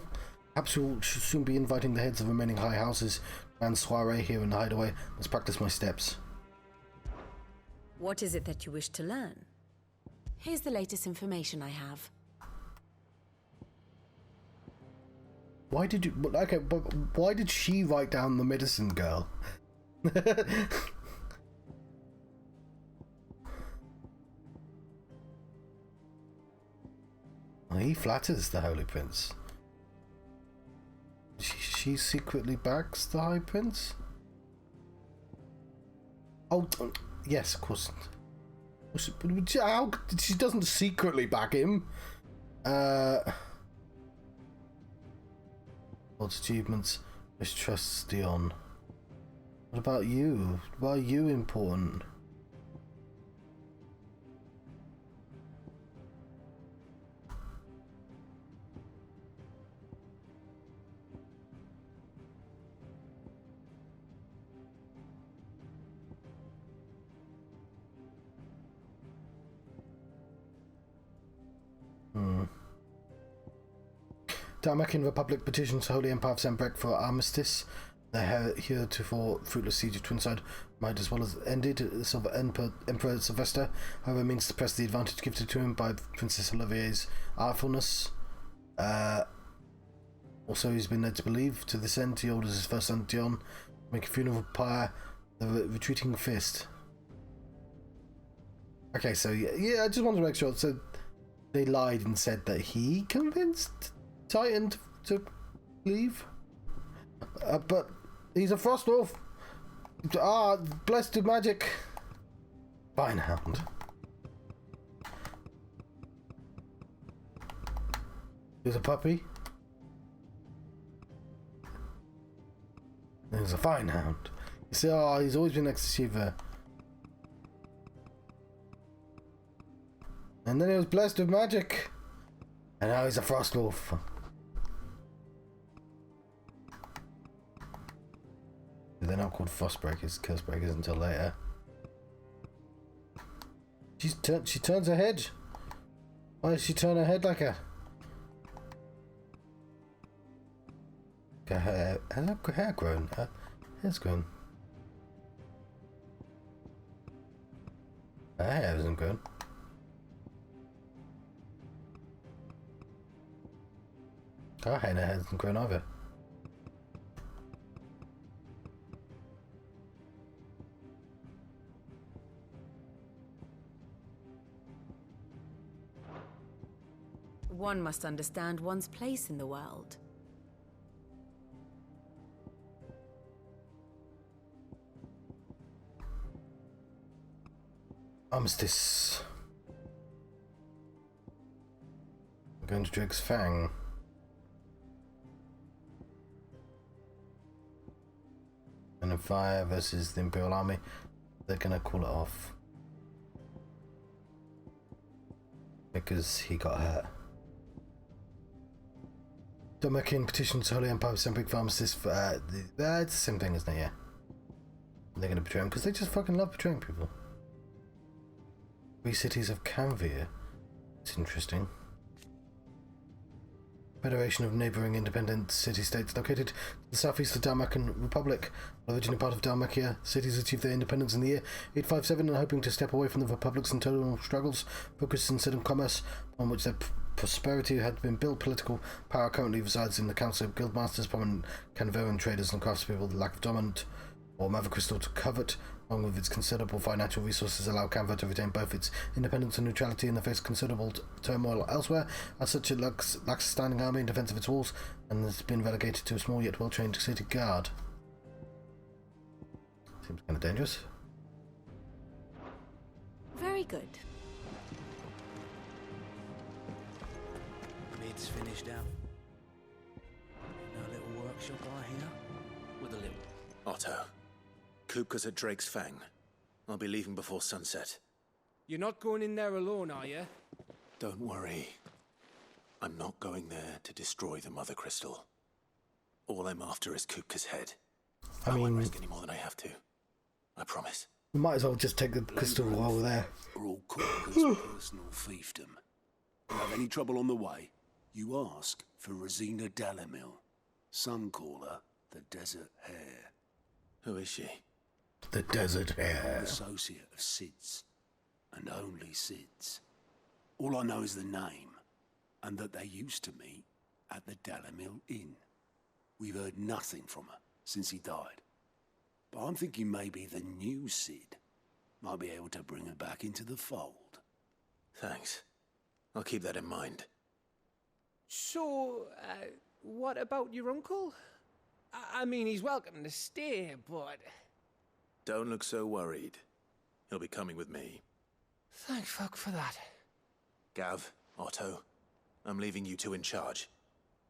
Perhaps we'll soon be inviting the heads of remaining high houses and soiree here in the hideaway. Let's practice my steps. What is it that you wish to learn? Here's the latest information I have. Why did you... Okay, but why did she write down the medicine girl? Well, he flatters the Holy Prince. She secretly backs the High Prince? Oh, yes, of course. She doesn't secretly back him. Lord's achievements, mistrusts Dion. What about you? Why are you important? Dalmakian Republic petitions Holy Empire of Sanbreque for armistice. The heretofore fruitless siege of Twinside might as well have ended. Emperor Sylvester, however, means to press the advantage gifted to him by Princess Olivier's artfulness. Also, he's been led to believe, to this end, he orders his first son, Dion, to make a funeral pyre, the retreating fist. Okay, so yeah, I just wanted to make sure. So they lied and said that he convinced Titan to leave, but he's a frost wolf. Blessed with magic. Fine hound. He's a puppy. He's a fine hound. You see, he's always been next to Shiva. And then he was blessed with magic. And now he's a frost wolf. They're not called Frostbreakers, Cursebreakers until later. She turns her head. Why does she turn her head like a... Has her hair grown? Her hair's grown. Her hair isn't grown. Her hair hasn't grown either. One must understand one's place in the world. Armistice. We're going to Drake's Fang. And in fire versus the Imperial Army, they're gonna call it off. Because he got hurt. Dalmakian petitions Holy Empire of Sanbreque for armistice for it's the same thing, isn't it? Yeah. They're gonna betray him because they just fucking love betraying people. 3 cities of Canvir. It's interesting. Federation of neighbouring independent city-states located to the southeast of the Dalmakian Republic. Originally part of Dalmakia, cities achieved their independence in the year 857 and hoping to step away from the Republic's internal struggles, focused instead on commerce, on which their prosperity had been built. Political power currently resides in the Council of Guildmasters, prominent Canveran traders and craftspeople. The lack of dominant or mother crystal to covet along with its considerable financial resources, allow Canva to retain both its independence and neutrality in the face of considerable turmoil elsewhere. As such, it lacks a standing army in defence of its walls, and has been relegated to a small yet well-trained city guard. Seems kind of dangerous. Very good. Mid's finished out. No little workshop, I hear? With a little. Otto, Kupka's at Drake's Fang. I'll be leaving before sunset. You're not going in there alone, are you? Don't worry. I'm not going there to destroy the Mother Crystal. All I'm after is Kupka's head. I won't risk any more than I have to. I promise. We might as well just take the crystal while we're there. Are all Kupka's personal fiefdom. If you have any trouble on the way, you ask for Rosina Dalamil. Some call her the Desert Hare. Who is she? The Desert Hare. An associate of Sid's, and only Sid's. All I know is the name, and that they used to meet at the Dalamil Inn. We've heard nothing from her since he died. But I'm thinking maybe the new Sid might be able to bring her back into the fold. Thanks. I'll keep that in mind. So, what about your uncle? I mean, he's welcome to stay, but... Don't look so worried. He'll be coming with me. Thank fuck for that. Gav, Otto, I'm leaving you two in charge.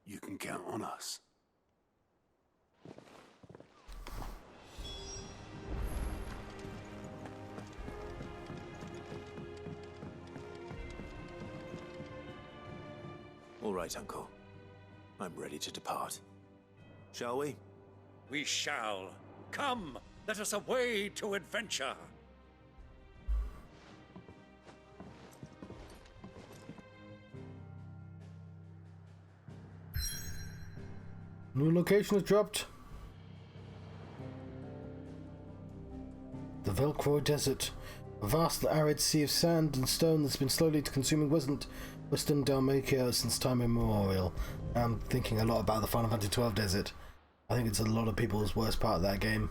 You can count on us. All right, Uncle. I'm ready to depart. Shall we? We shall. Come, let us away to adventure. New location is dropped. The Velcro Desert. A vast arid sea of sand and stone that's been slowly consuming Western Dalmatia since time immemorial. I'm thinking a lot about the Final Fantasy XII desert. I think it's a lot of people's worst part of that game.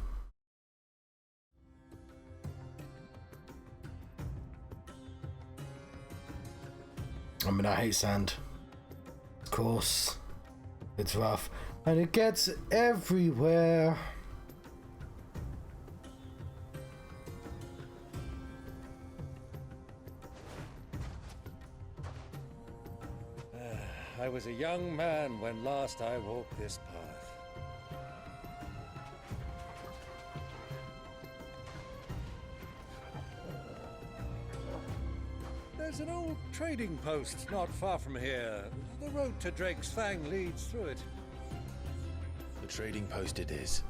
I mean, I hate sand. Of course. It's rough. And it gets everywhere. I was a young man when last I walked this path. There's an old trading post not far from here. The road to Drake's Fang leads through it. The trading post it is.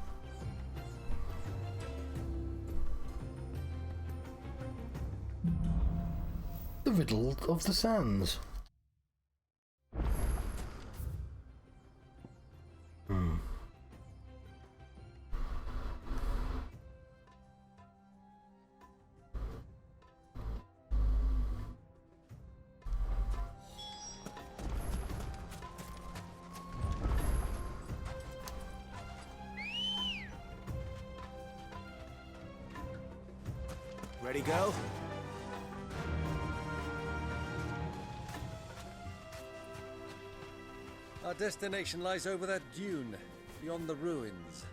The Riddle of the Sands. Ready, go? Our destination lies over that dune, beyond the ruins.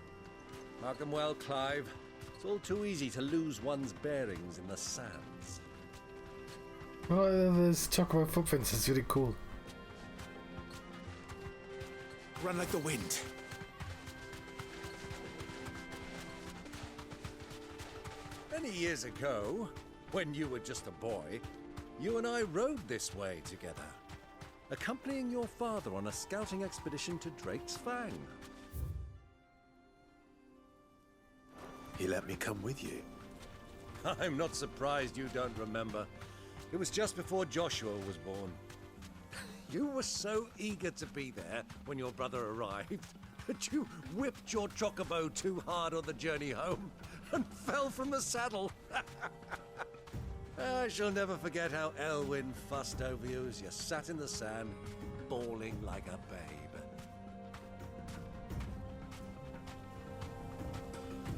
Mark them well, Clive. It's all too easy to lose one's bearings in the sands. Oh, there's talk about footprints. It's really cool. Run like the wind. Many years ago, when you were just a boy, you and I rode this way together, accompanying your father on a scouting expedition to Drake's Fang. He let me come with you. I'm not surprised you don't remember. It was just before Joshua was born. You were so eager to be there when your brother arrived that you whipped your chocobo too hard on the journey home and fell from the saddle. I shall never forget how Elwyn fussed over you as you sat in the sand, bawling like a babe.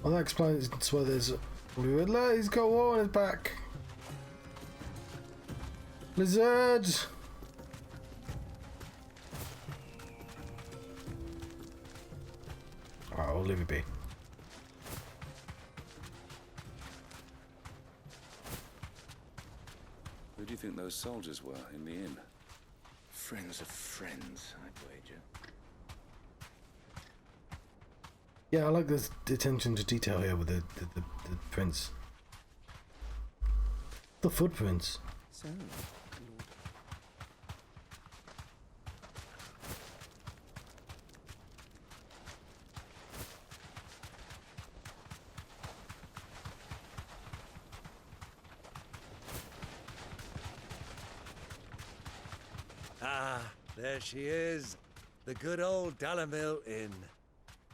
Well, that explains why there's Riddler, he's got war on his back. Lizard! Alright, I'll leave it be. Who do you think those soldiers were in the inn? Friends of friends, I'd wager. Yeah, I like this attention to detail here with the prints. The footprints. So, Ah, there she is. The good old Dalamil Inn.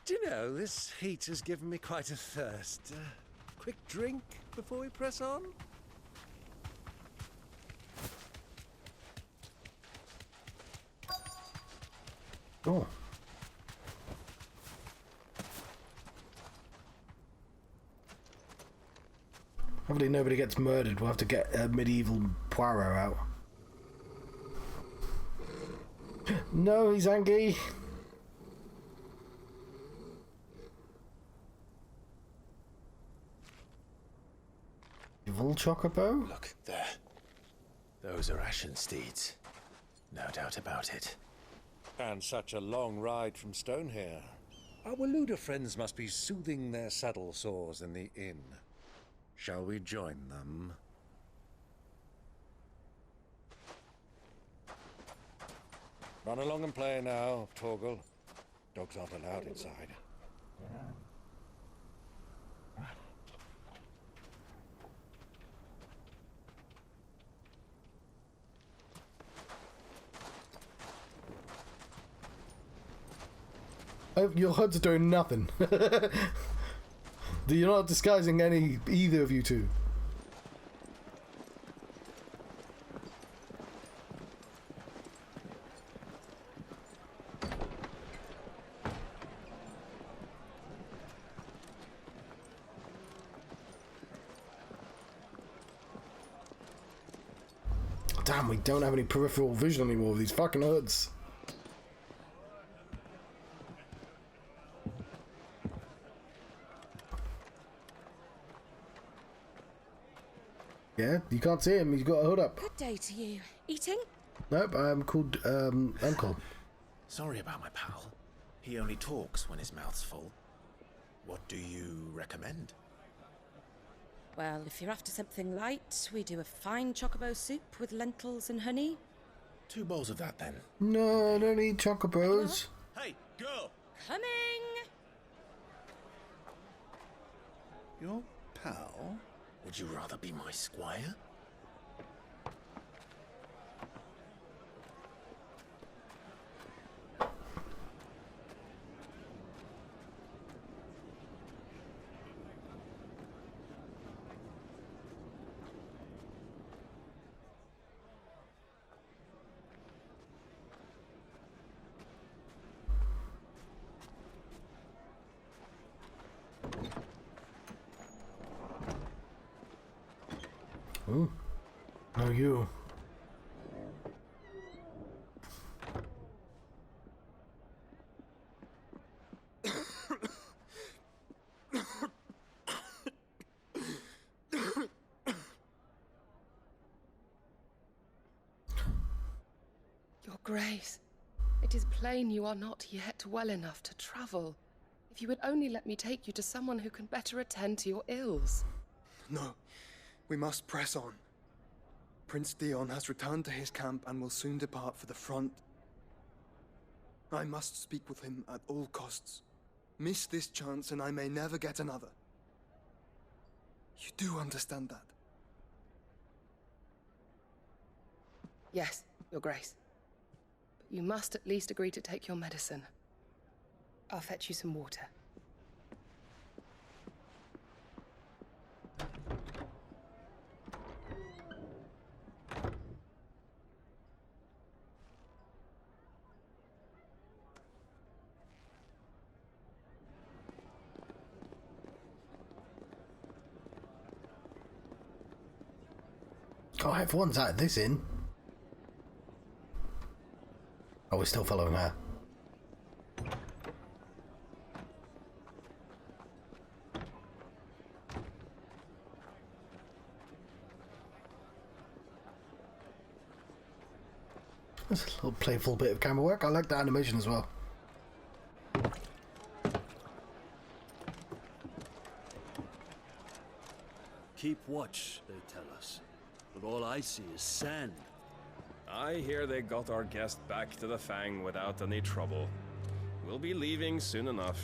Do you know, this heat has given me quite a thirst. Quick drink before we press on? Oh. Hopefully nobody gets murdered. We'll have to get a medieval Poirot out. No, he's angry. Evil Chocobo? Look, there. Those are Ashen steeds. No doubt about it. And such a long ride from Stonehair. Our Waluda friends must be soothing their saddle sores in the inn. Shall we join them? Run along and play now, Torgal. Dogs aren't allowed inside. Oh, your HUD's doing nothing. You're not disguising either of you two. Damn, we don't have any peripheral vision anymore with these fucking HUDs. Yeah, you can't see him. He's got a hood up. Good day to you. Eating? Nope, I'm called Uncle. Sorry about my pal. He only talks when his mouth's full. What do you recommend? Well, if you're after something light, we do a fine chocobo soup with lentils and honey. 2 bowls of that, then. No, I don't need chocobos. Hey, girl! Coming! Your pal? Would you rather be my squire? Oh, no, you. Your Grace, it is plain you are not yet well enough to travel. If you would only let me take you to someone who can better attend to your ills. No, we must press on. Prince Dion has returned to his camp and will soon depart for the front. I must speak with him at all costs. Miss this chance and I may never get another. You do understand that? Yes, Your Grace. But you must at least agree to take your medicine. I'll fetch you some water. Oh, everyone's at this inn. Oh, we're still following her. That's a little playful bit of camera work. I like the animation as well. Keep watch, they tell us. But all I see is sand. I hear they got our guest back to the Fang without any trouble. We'll be leaving soon enough.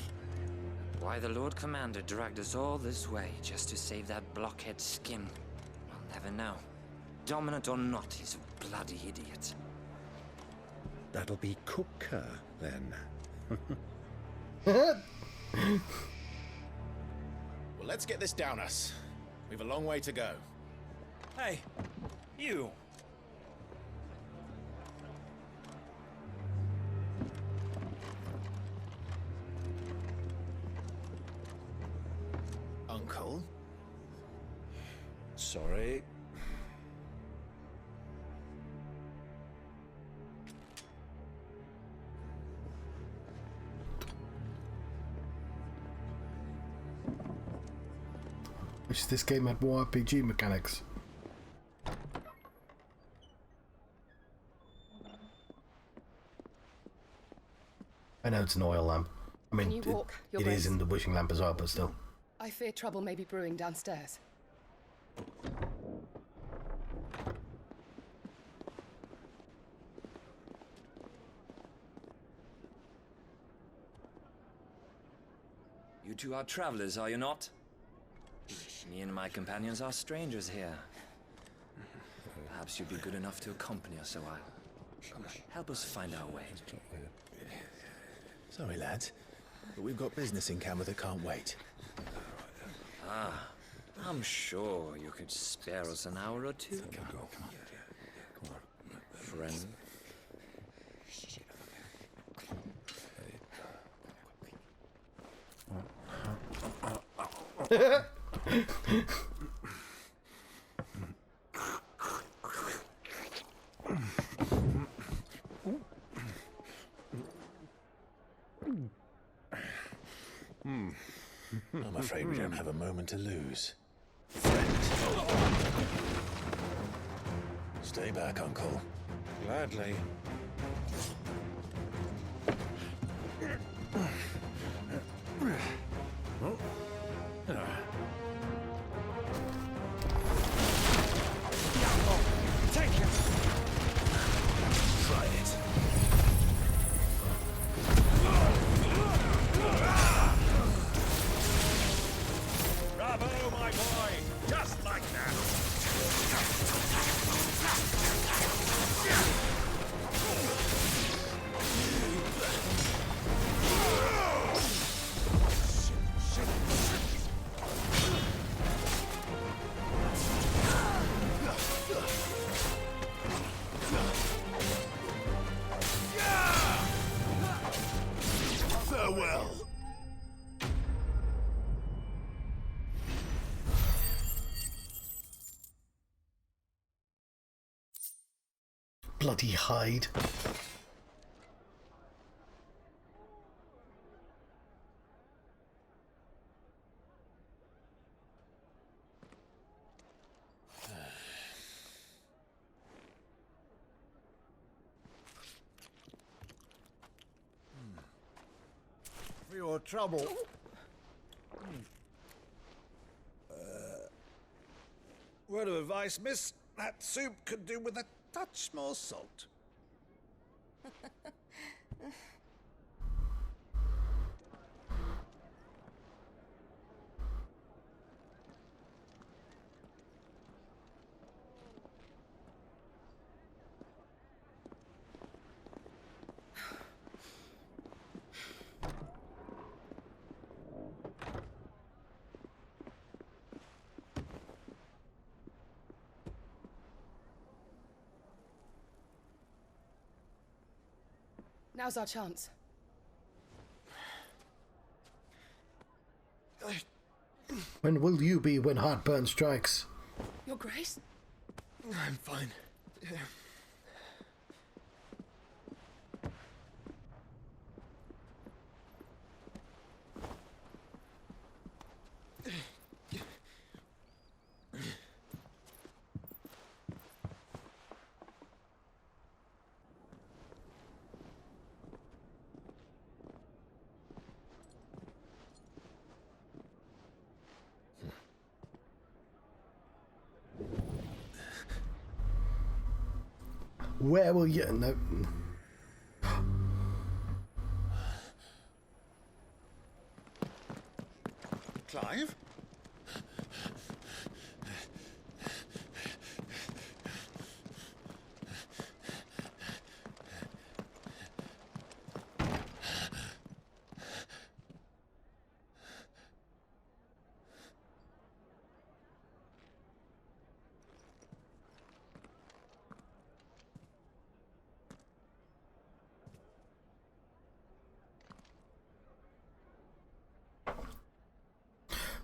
Why the Lord Commander dragged us all this way just to save that blockhead skin, I'll never know. Dominant or not, he's a bloody idiot. That'll be Cooker, then. Well, let's get this down us. We've a long way to go. Hey, you! Uncle? Sorry. Wish this game had more RPG mechanics. I know it's an oil lamp. I mean, Can you walk, Your it Grace? is in the wishing lamp as well, but still. I fear trouble may be brewing downstairs. You two are travelers, are you not? Me and my companions are strangers here. Perhaps you'd be good enough to accompany us a while. Help us find our way. Sorry, lads, but we've got business in camera that can't wait. Ah, I'm sure you could spare us an hour or two. Come on. Friend. I'm afraid we don't have a moment to lose. Stay back, Uncle. Gladly. Take him! Try it. Bravo, my boy! Just like that! Farewell. Bloody hide. For your trouble. Word of advice, miss. That soup could do with a touch more salt. Now's our chance. When will you be when heartburn strikes? Your Grace? I'm fine. Yeah. Where will you... No. Clive?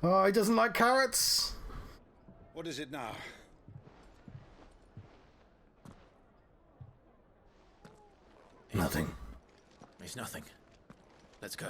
Oh, he doesn't like carrots. What is it now? Nothing. It's nothing. Let's go.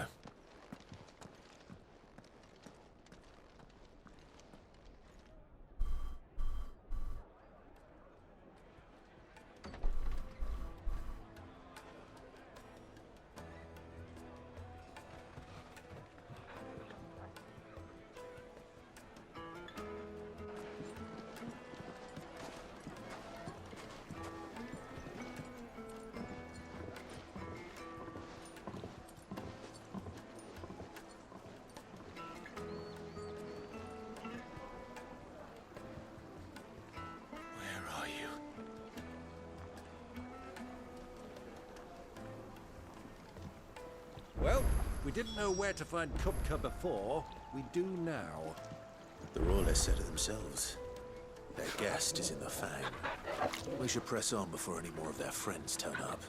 Well, we didn't know where to find Kupka before. We do now. The Royalists said it themselves. Their guest is in the Fang. We should press on before any more of their friends turn up.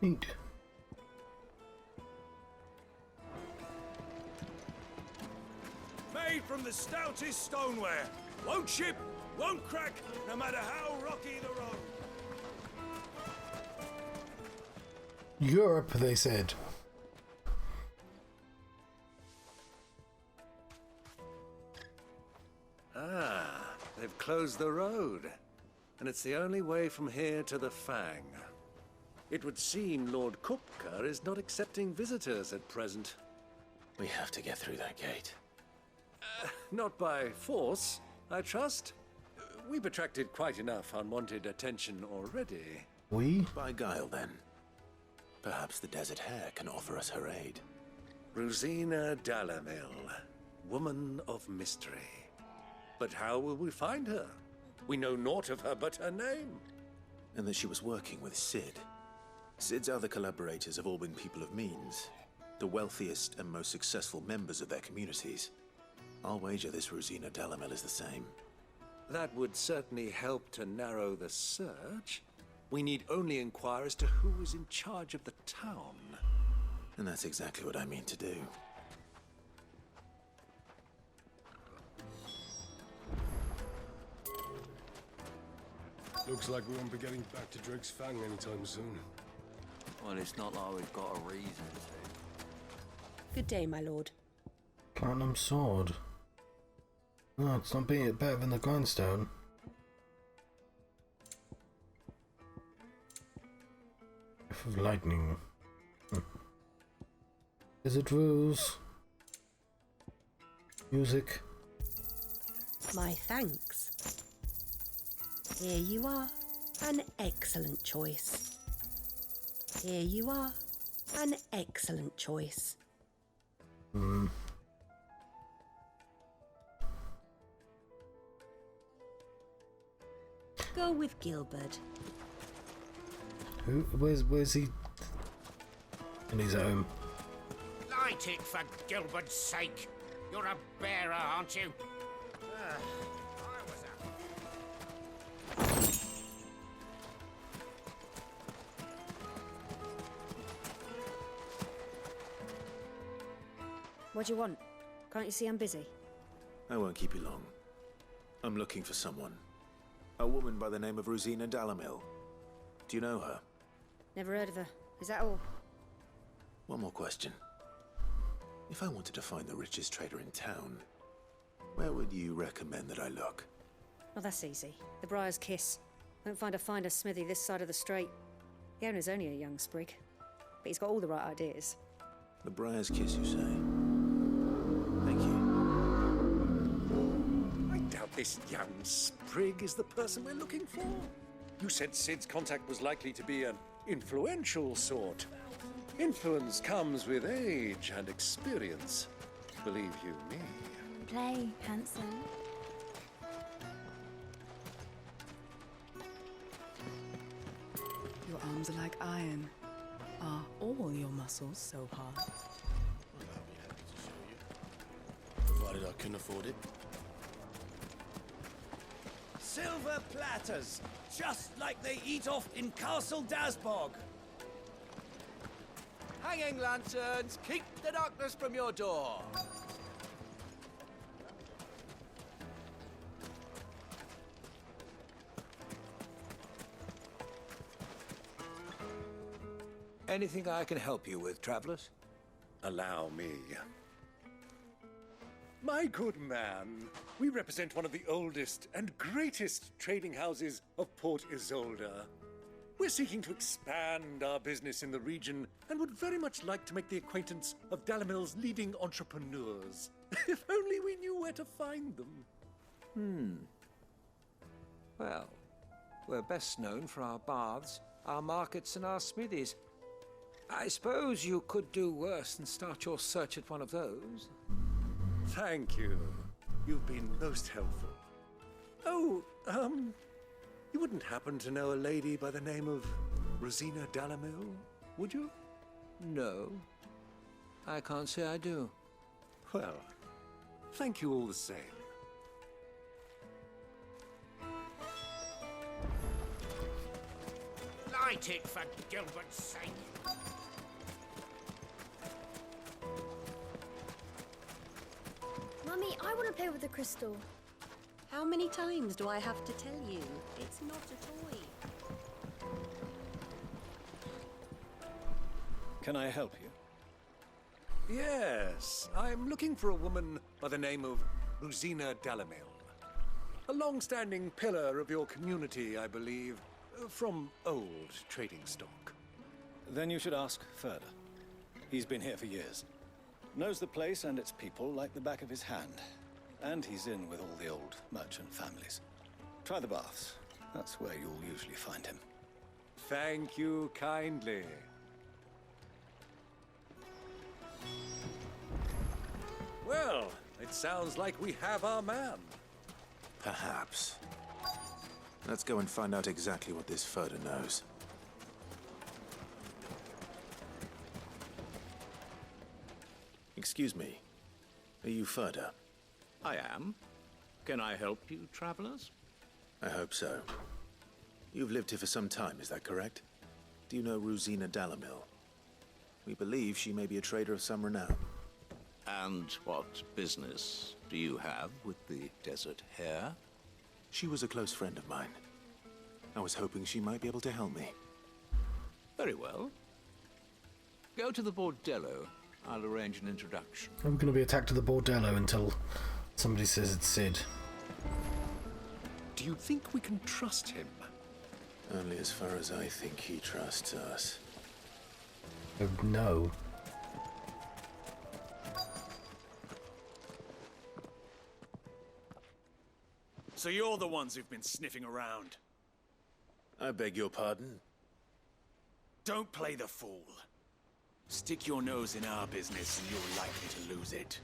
Neat. Made from the stoutest stoneware. Won't chip, won't crack, no matter how rocky the road. Europe, they said. Ah, they've closed the road. And it's the only way from here to the Fang. It would seem Lord Kupka is not accepting visitors at present. We have to get through that gate. Not by force, I trust. We've attracted quite enough unwanted attention already. We? By guile, then. Perhaps the Desert Hare can offer us her aid. Rosina Dalamil, woman of mystery. But how will we find her? We know naught of her but her name. And that she was working with Sid. Sid's other collaborators have all been people of means. The wealthiest and most successful members of their communities. I'll wager this Rosina Dalamil is the same. That would certainly help to narrow the search. We need only inquire as to who is in charge of the town. And that's exactly what I mean to do. Looks like we won't be getting back to Drake's Fang anytime soon. Well, it's not like we've got a reason to. Good day, my lord. Platinum sword. Oh, it's not being better than the grindstone. Breath of lightning. Wizard rules. Music. My thanks. Here you are. An excellent choice. Here you are. An excellent choice. Go with Gilbert. Who? Where's he? In his home. Light it for Gilbert's sake. You're a bearer, aren't you? What do you want? Can't you see I'm busy? I won't keep you long. I'm looking for someone. A woman by the name of Rosina Dalamil. Do you know her? Never heard of her. Is that all? One more question. If I wanted to find the richest trader in town, where would you recommend that I look? Oh, that's easy. The Briar's Kiss. Won't find a finer smithy this side of the strait. The owner's only a young sprig, but he's got all the right ideas. The Briar's Kiss, you say? Thank you. I doubt this young sprig is the person we're looking for. You said Sid's contact was likely to be an influential sort. Influence comes with age and experience. Believe you me. Play, handsome. Your arms are like iron. Are all your muscles so hard? Well, I'll be happy to show you. Provided I can afford it. Silver platters, just like they eat off in Castle Dasbog. Hanging lanterns, keep the darkness from your door. Anything I can help you with, travelers? Allow me. My good man, we represent one of the oldest and greatest trading houses of Port Isolde. We're seeking to expand our business in the region and would very much like to make the acquaintance of Dalamil's leading entrepreneurs. If only we knew where to find them. Well, we're best known for our baths, our markets, and our smithies. I suppose you could do worse than start your search at one of those. Thank you. You've been most helpful. Oh, you wouldn't happen to know a lady by the name of Rosina Dalamil, would you? No, I can't say I do. Well, thank you all the same. Light it for Gilbert's sake. Mummy, I want to play with the crystal. How many times do I have to tell you? It's not a toy. Can I help you? Yes, I'm looking for a woman by the name of Rosina Dalamil. A long-standing pillar of your community, I believe, from old trading stock. Then you should ask further. He's been here for years. Knows the place and its people like the back of his hand. And he's in with all the old merchant families. Try the baths. That's where you'll usually find him. Thank you kindly. Well, it sounds like we have our man. Perhaps. Let's go and find out exactly what this Furder knows. Excuse me. Are you Furder? I am. Can I help you, travelers? I hope so. You've lived here for some time, is that correct? Do you know Rosina Dalamil? We believe she may be a trader of some renown. And what business do you have with the Desert Hare? She was a close friend of mine. I was hoping she might be able to help me. Very well. Go to the bordello. I'll arrange an introduction. I'm going to be attacked to the bordello until somebody says it's Sid. Do you think we can trust him? Only as far as I think he trusts us. Oh, no. So you're the ones who've been sniffing around. I beg your pardon? Don't play the fool. Stick your nose in our business and you're likely to lose it.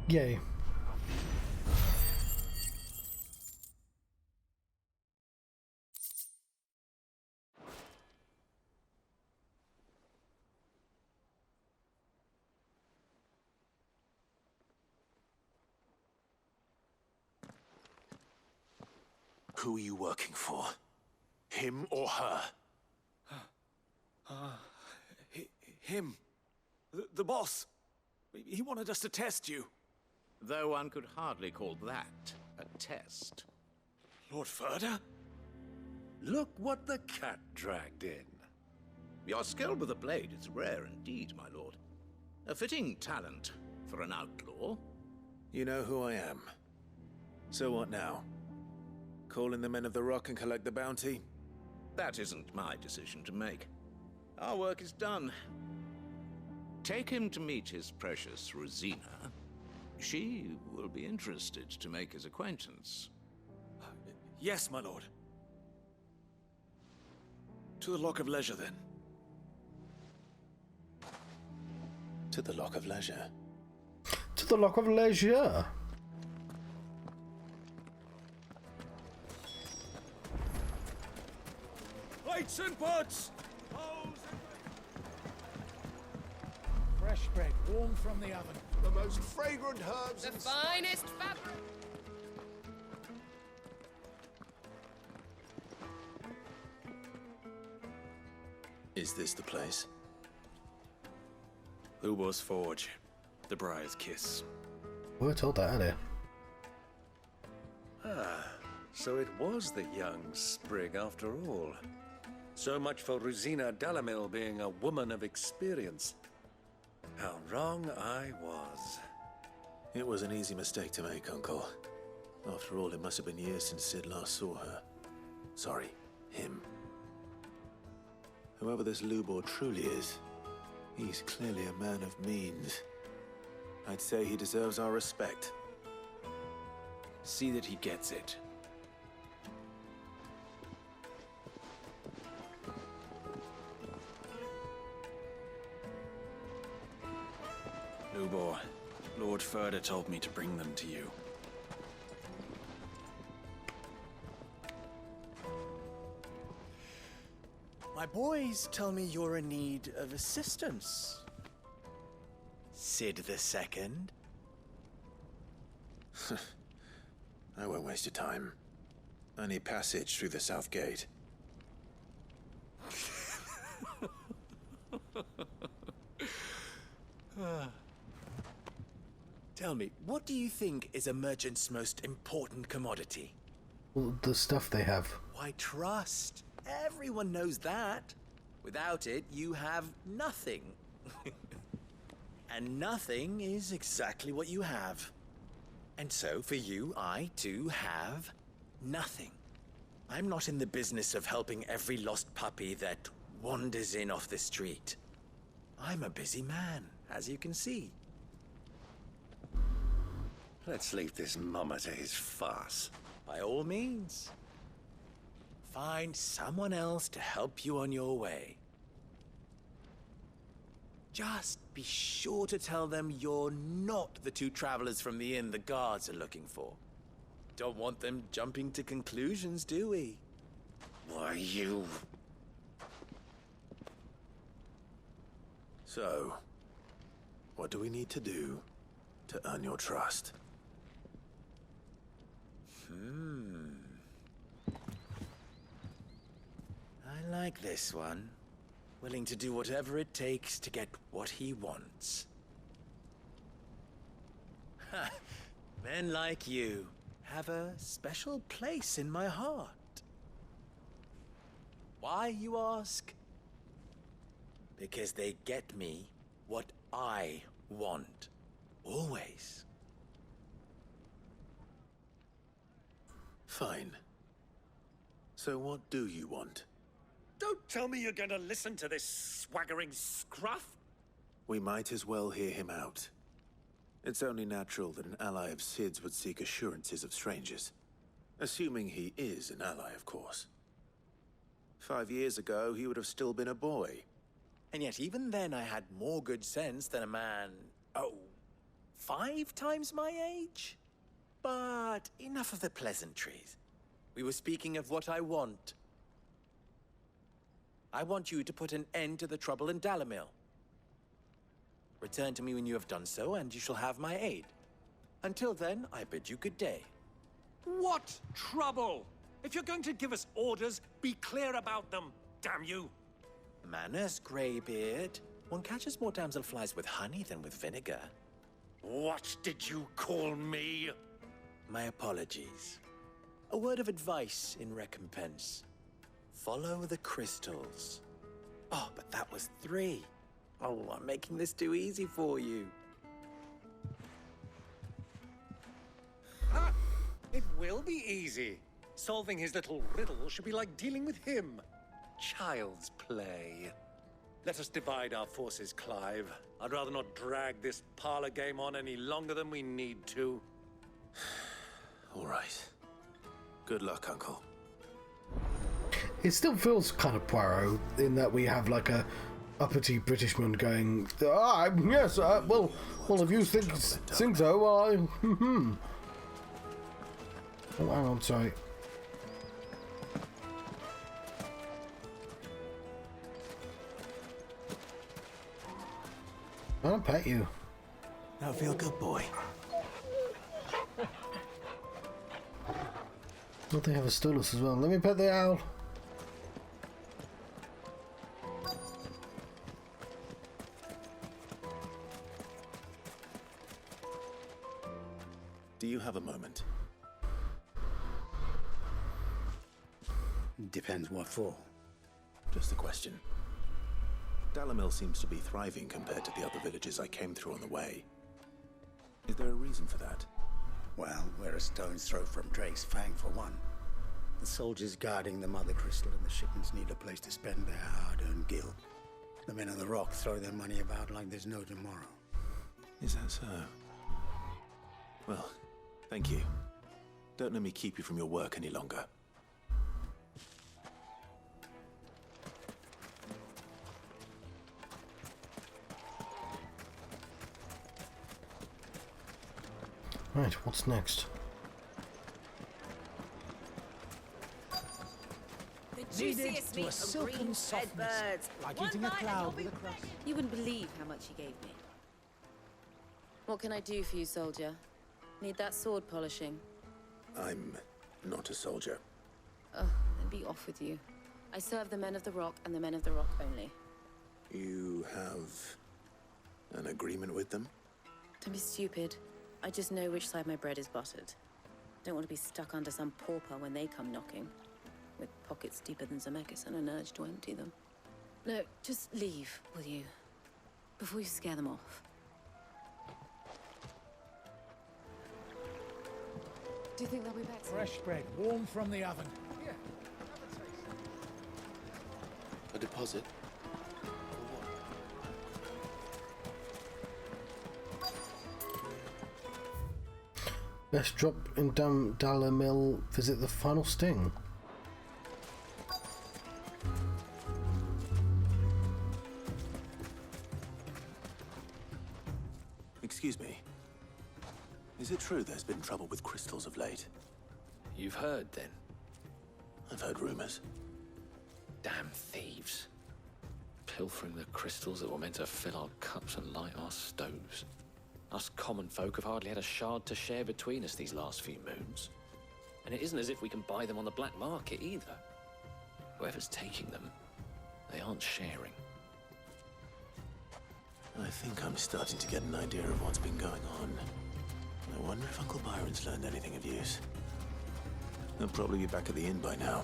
Yay. Who are you working for? Him or her? Him. The boss. He wanted us to test you. Though one could hardly call that a test. Lord Ferda? Look what the cat dragged in. Your skill with the blade is rare indeed, my lord. A fitting talent for an outlaw. You know who I am. So what now? Call in the Men of the Rock and collect the bounty? That isn't my decision to make. Our work is done. Take him to meet his precious Rosina. She will be interested to make his acquaintance. Yes, my lord. To the Lock of Leisure, then. To the Lock of Leisure. To the Lock of Leisure. Plates and pots! Fresh bread, warm from the oven. The most fragrant herbs The and finest fabric. Is this the place? Lubo's Forge. The Briar's Kiss. We were told that earlier. Ah, so it was the young sprig after all. So much for Rosina Dalamil being a woman of experience. How wrong I was. It was an easy mistake to make, Uncle. After all, it must have been years since Sid last saw her. Sorry, him. Whoever this Lubor truly is, he's clearly a man of means. I'd say he deserves our respect. See that he gets it. Lubor, Lord Ferda told me to bring them to you. My boys tell me you're in need of assistance. Sid the Second. I won't waste your time. I need passage through the south gate. Tell me, what do you think is a merchant's most important commodity? Well, the stuff they have. Why, trust. Everyone knows that. Without it, you have nothing. And nothing is exactly what you have. And so, for you, I, too, have nothing. I'm not in the business of helping every lost puppy that wanders in off the street. I'm a busy man, as you can see. Let's leave this mummer to his farce. By all means. Find someone else to help you on your way. Just be sure to tell them you're not the two travelers from the inn the guards are looking for. Don't want them jumping to conclusions, do we? Why, you... So, what do we need to do to earn your trust? I like this one. Willing to do whatever it takes to get what he wants. Ha! Men like you have a special place in my heart. Why, you ask? Because they get me what I want. Always. Fine. So what do you want? Don't tell me you're going to listen to this swaggering scruff! We might as well hear him out. It's only natural that an ally of Sid's would seek assurances of strangers. Assuming he is an ally, of course. 5 years ago, he would have still been a boy. And yet even then I had more good sense than a man... 5 times my age? But enough of the pleasantries. We were speaking of what I want. I want you to put an end to the trouble in Dalamil. Return to me when you have done so, and you shall have my aid. Until then, I bid you good day. What trouble? If you're going to give us orders, be clear about them, damn you! Manners, Greybeard. One catches more damselflies with honey than with vinegar. What did you call me? My apologies. A word of advice in recompense. Follow the crystals. Oh, but that was 3. Oh, I'm making this too easy for you. Ha! It will be easy. Solving his little riddle should be like dealing with him. Child's play. Let us divide our forces, Clive. I'd rather not drag this parlor game on any longer than we need to. All right. Good luck, Uncle. It still feels kind of Poirot in that we have like a uppity Britishman going, yes, well, if you think so, well, Oh, hang on, sorry. I'll pet you. That'll feel good, boy. Well, they have a Stolas as well. Let me pet the owl. Do you have a moment? Depends what for. Just a question. Dalamil seems to be thriving compared to the other villages I came through on the way. Is there a reason for that? Well, we're a stone's throw from Drake's Fang, for one. The soldiers guarding the Mother Crystal and the shipments need a place to spend their hard-earned gil. The men on the rock throw their money about like there's no tomorrow. Is that so? Well, thank you. Don't let me keep you from your work any longer. Right, what's next? The Kneaded juiciest to a meat of silken green softness, birds. like One eating a bite and cloud you'll with a be crust. ready. You wouldn't believe how much he gave me. What can I do for you, soldier? Need that sword polishing? I'm not a soldier. Oh, then be off with you. I serve the men of the rock and the men of the rock only. You have an agreement with them? Don't be stupid. I just know which side my bread is buttered. Don't want to be stuck under some pauper when they come knocking. With pockets deeper than Zemeckis and an urge to empty them. No, just leave, will you? Before you scare them off. Do you think they'll be back soon? Fresh bread, warm from the oven. Here, A deposit? Best drop in Dalamil, visit the final sting. Excuse me. Is it true there's been trouble with crystals of late? You've heard, then? I've heard rumors. Damn thieves. Pilfering the crystals that were meant to fill our cups and light our stoves. Us common folk have hardly had a shard to share between us these last few moons. And it isn't as if we can buy them on the black market either. Whoever's taking them, they aren't sharing. I think I'm starting to get an idea of what's been going on. I wonder if Uncle Byron's learned anything of use. He'll probably be back at the inn by now.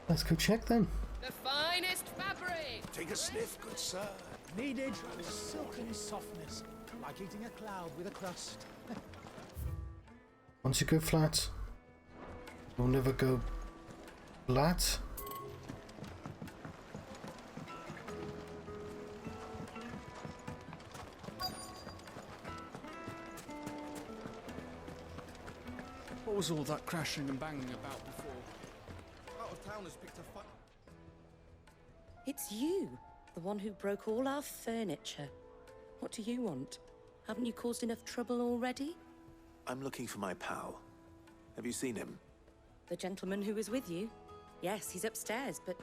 Let's go check then. The finest fabric! Take a sniff, good sir. Kneaded to a silken softness, like eating a cloud with a crust. Once you go flat, you'll never go flat. What was all that crashing and banging about before? Out of towners picked a fight. It's you, the one who broke all our furniture. What do you want? Haven't you caused enough trouble already? I'm looking for my pal. Have you seen him? The gentleman who was with you? Yes, he's upstairs, but...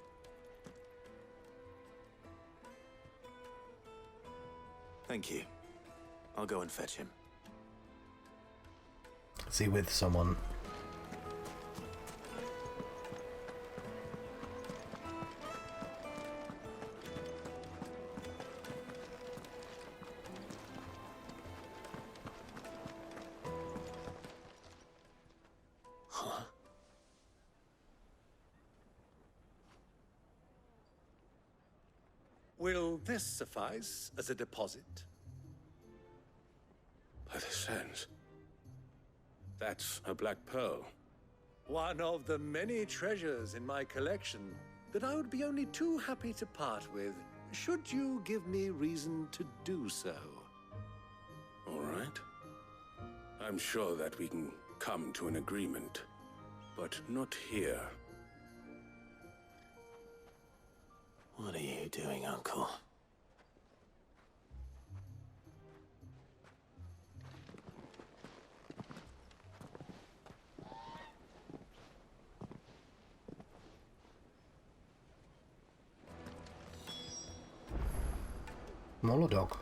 Thank you. I'll go and fetch him. Is he with someone? Will this suffice as a deposit? By the sands. That's a black pearl. One of the many treasures in my collection that I would be only too happy to part with, should you give me reason to do so. All right. I'm sure that we can come to an agreement, but not here. What are you doing, Uncle? Molodog.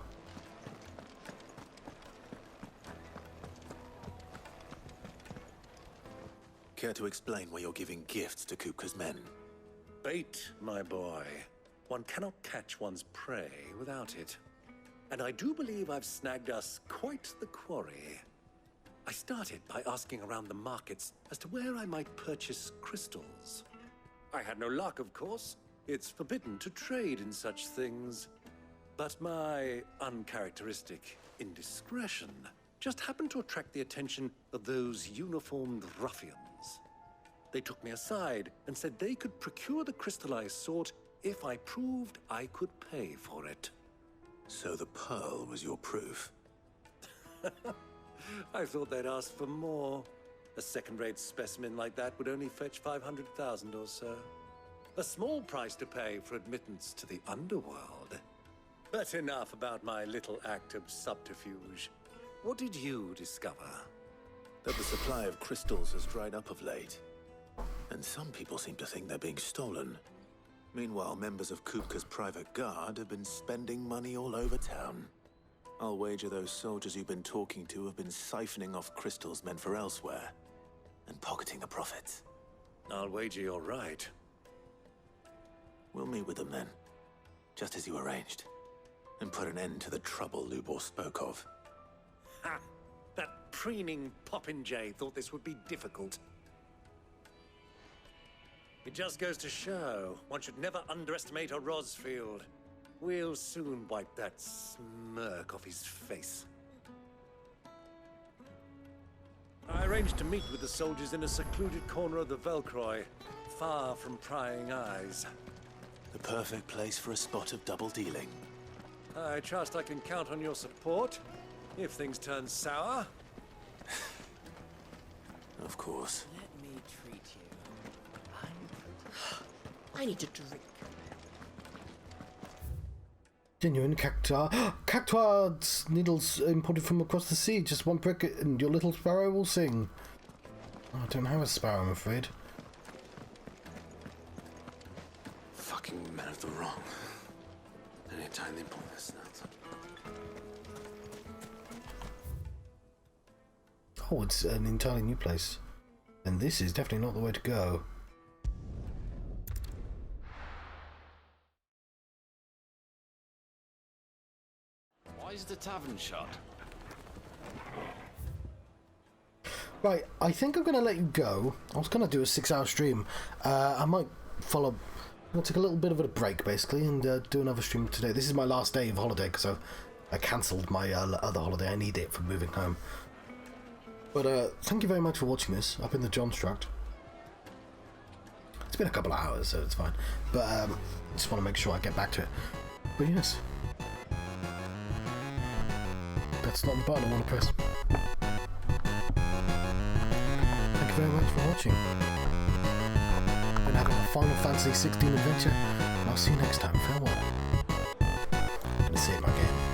Care to explain why you're giving gifts to Kupka's men? Bait, my boy. One cannot catch one's prey without it. And I do believe I've snagged us quite the quarry. I started by asking around the markets as to where I might purchase crystals. I had no luck, of course. It's forbidden to trade in such things. But my uncharacteristic indiscretion just happened to attract the attention of those uniformed ruffians. They took me aside and said they could procure the crystal I sought if I proved I could pay for it. So the pearl was your proof? I thought they'd ask for more. A second-rate specimen like that would only fetch 500,000 or so. A small price to pay for admittance to the underworld. But enough about my little act of subterfuge. What did you discover? That the supply of crystals has dried up of late. And some people seem to think they're being stolen. Meanwhile, members of Kupka's private guard have been spending money all over town. I'll wager those soldiers you've been talking to have been siphoning off crystals meant for elsewhere, and pocketing the profits. I'll wager you're right. We'll meet with them then, just as you arranged, and put an end to the trouble Lubor spoke of. Ha! That preening popinjay thought this would be difficult. It just goes to show, one should never underestimate a Rosfield. We'll soon wipe that smirk off his face. I arranged to meet with the soldiers in a secluded corner of the Velcroy, far from prying eyes. The perfect place for a spot of double dealing. I trust I can count on your support, if things turn sour. Of course. Let me treat you. I need to drink. Genuine cactuar. Cactuar needles imported from across the sea. Just one prick and your little sparrow will sing. Oh, I don't have a sparrow, I'm afraid. Fucking men of the wrong. Anytime they pull this nuts. Oh, it's an entirely new place. And this is definitely not the way to go. Why is the tavern shut? Right, I think I'm going to let you go. I was going to do a 6-hour stream. I might follow... I'm going to take a little bit of a break, basically, and do another stream today. This is my last day of holiday, because I cancelled my other holiday. I need it for moving home. But thank you very much for watching this up in the Johnstruct. It's been a couple of hours, so it's fine. But I just want to make sure I get back to it. But yes. That's not the button I want to press. Thank you very much for watching. And have a Final Fantasy XVI adventure. I'll see you next time. Farewell. I'm gonna save my game.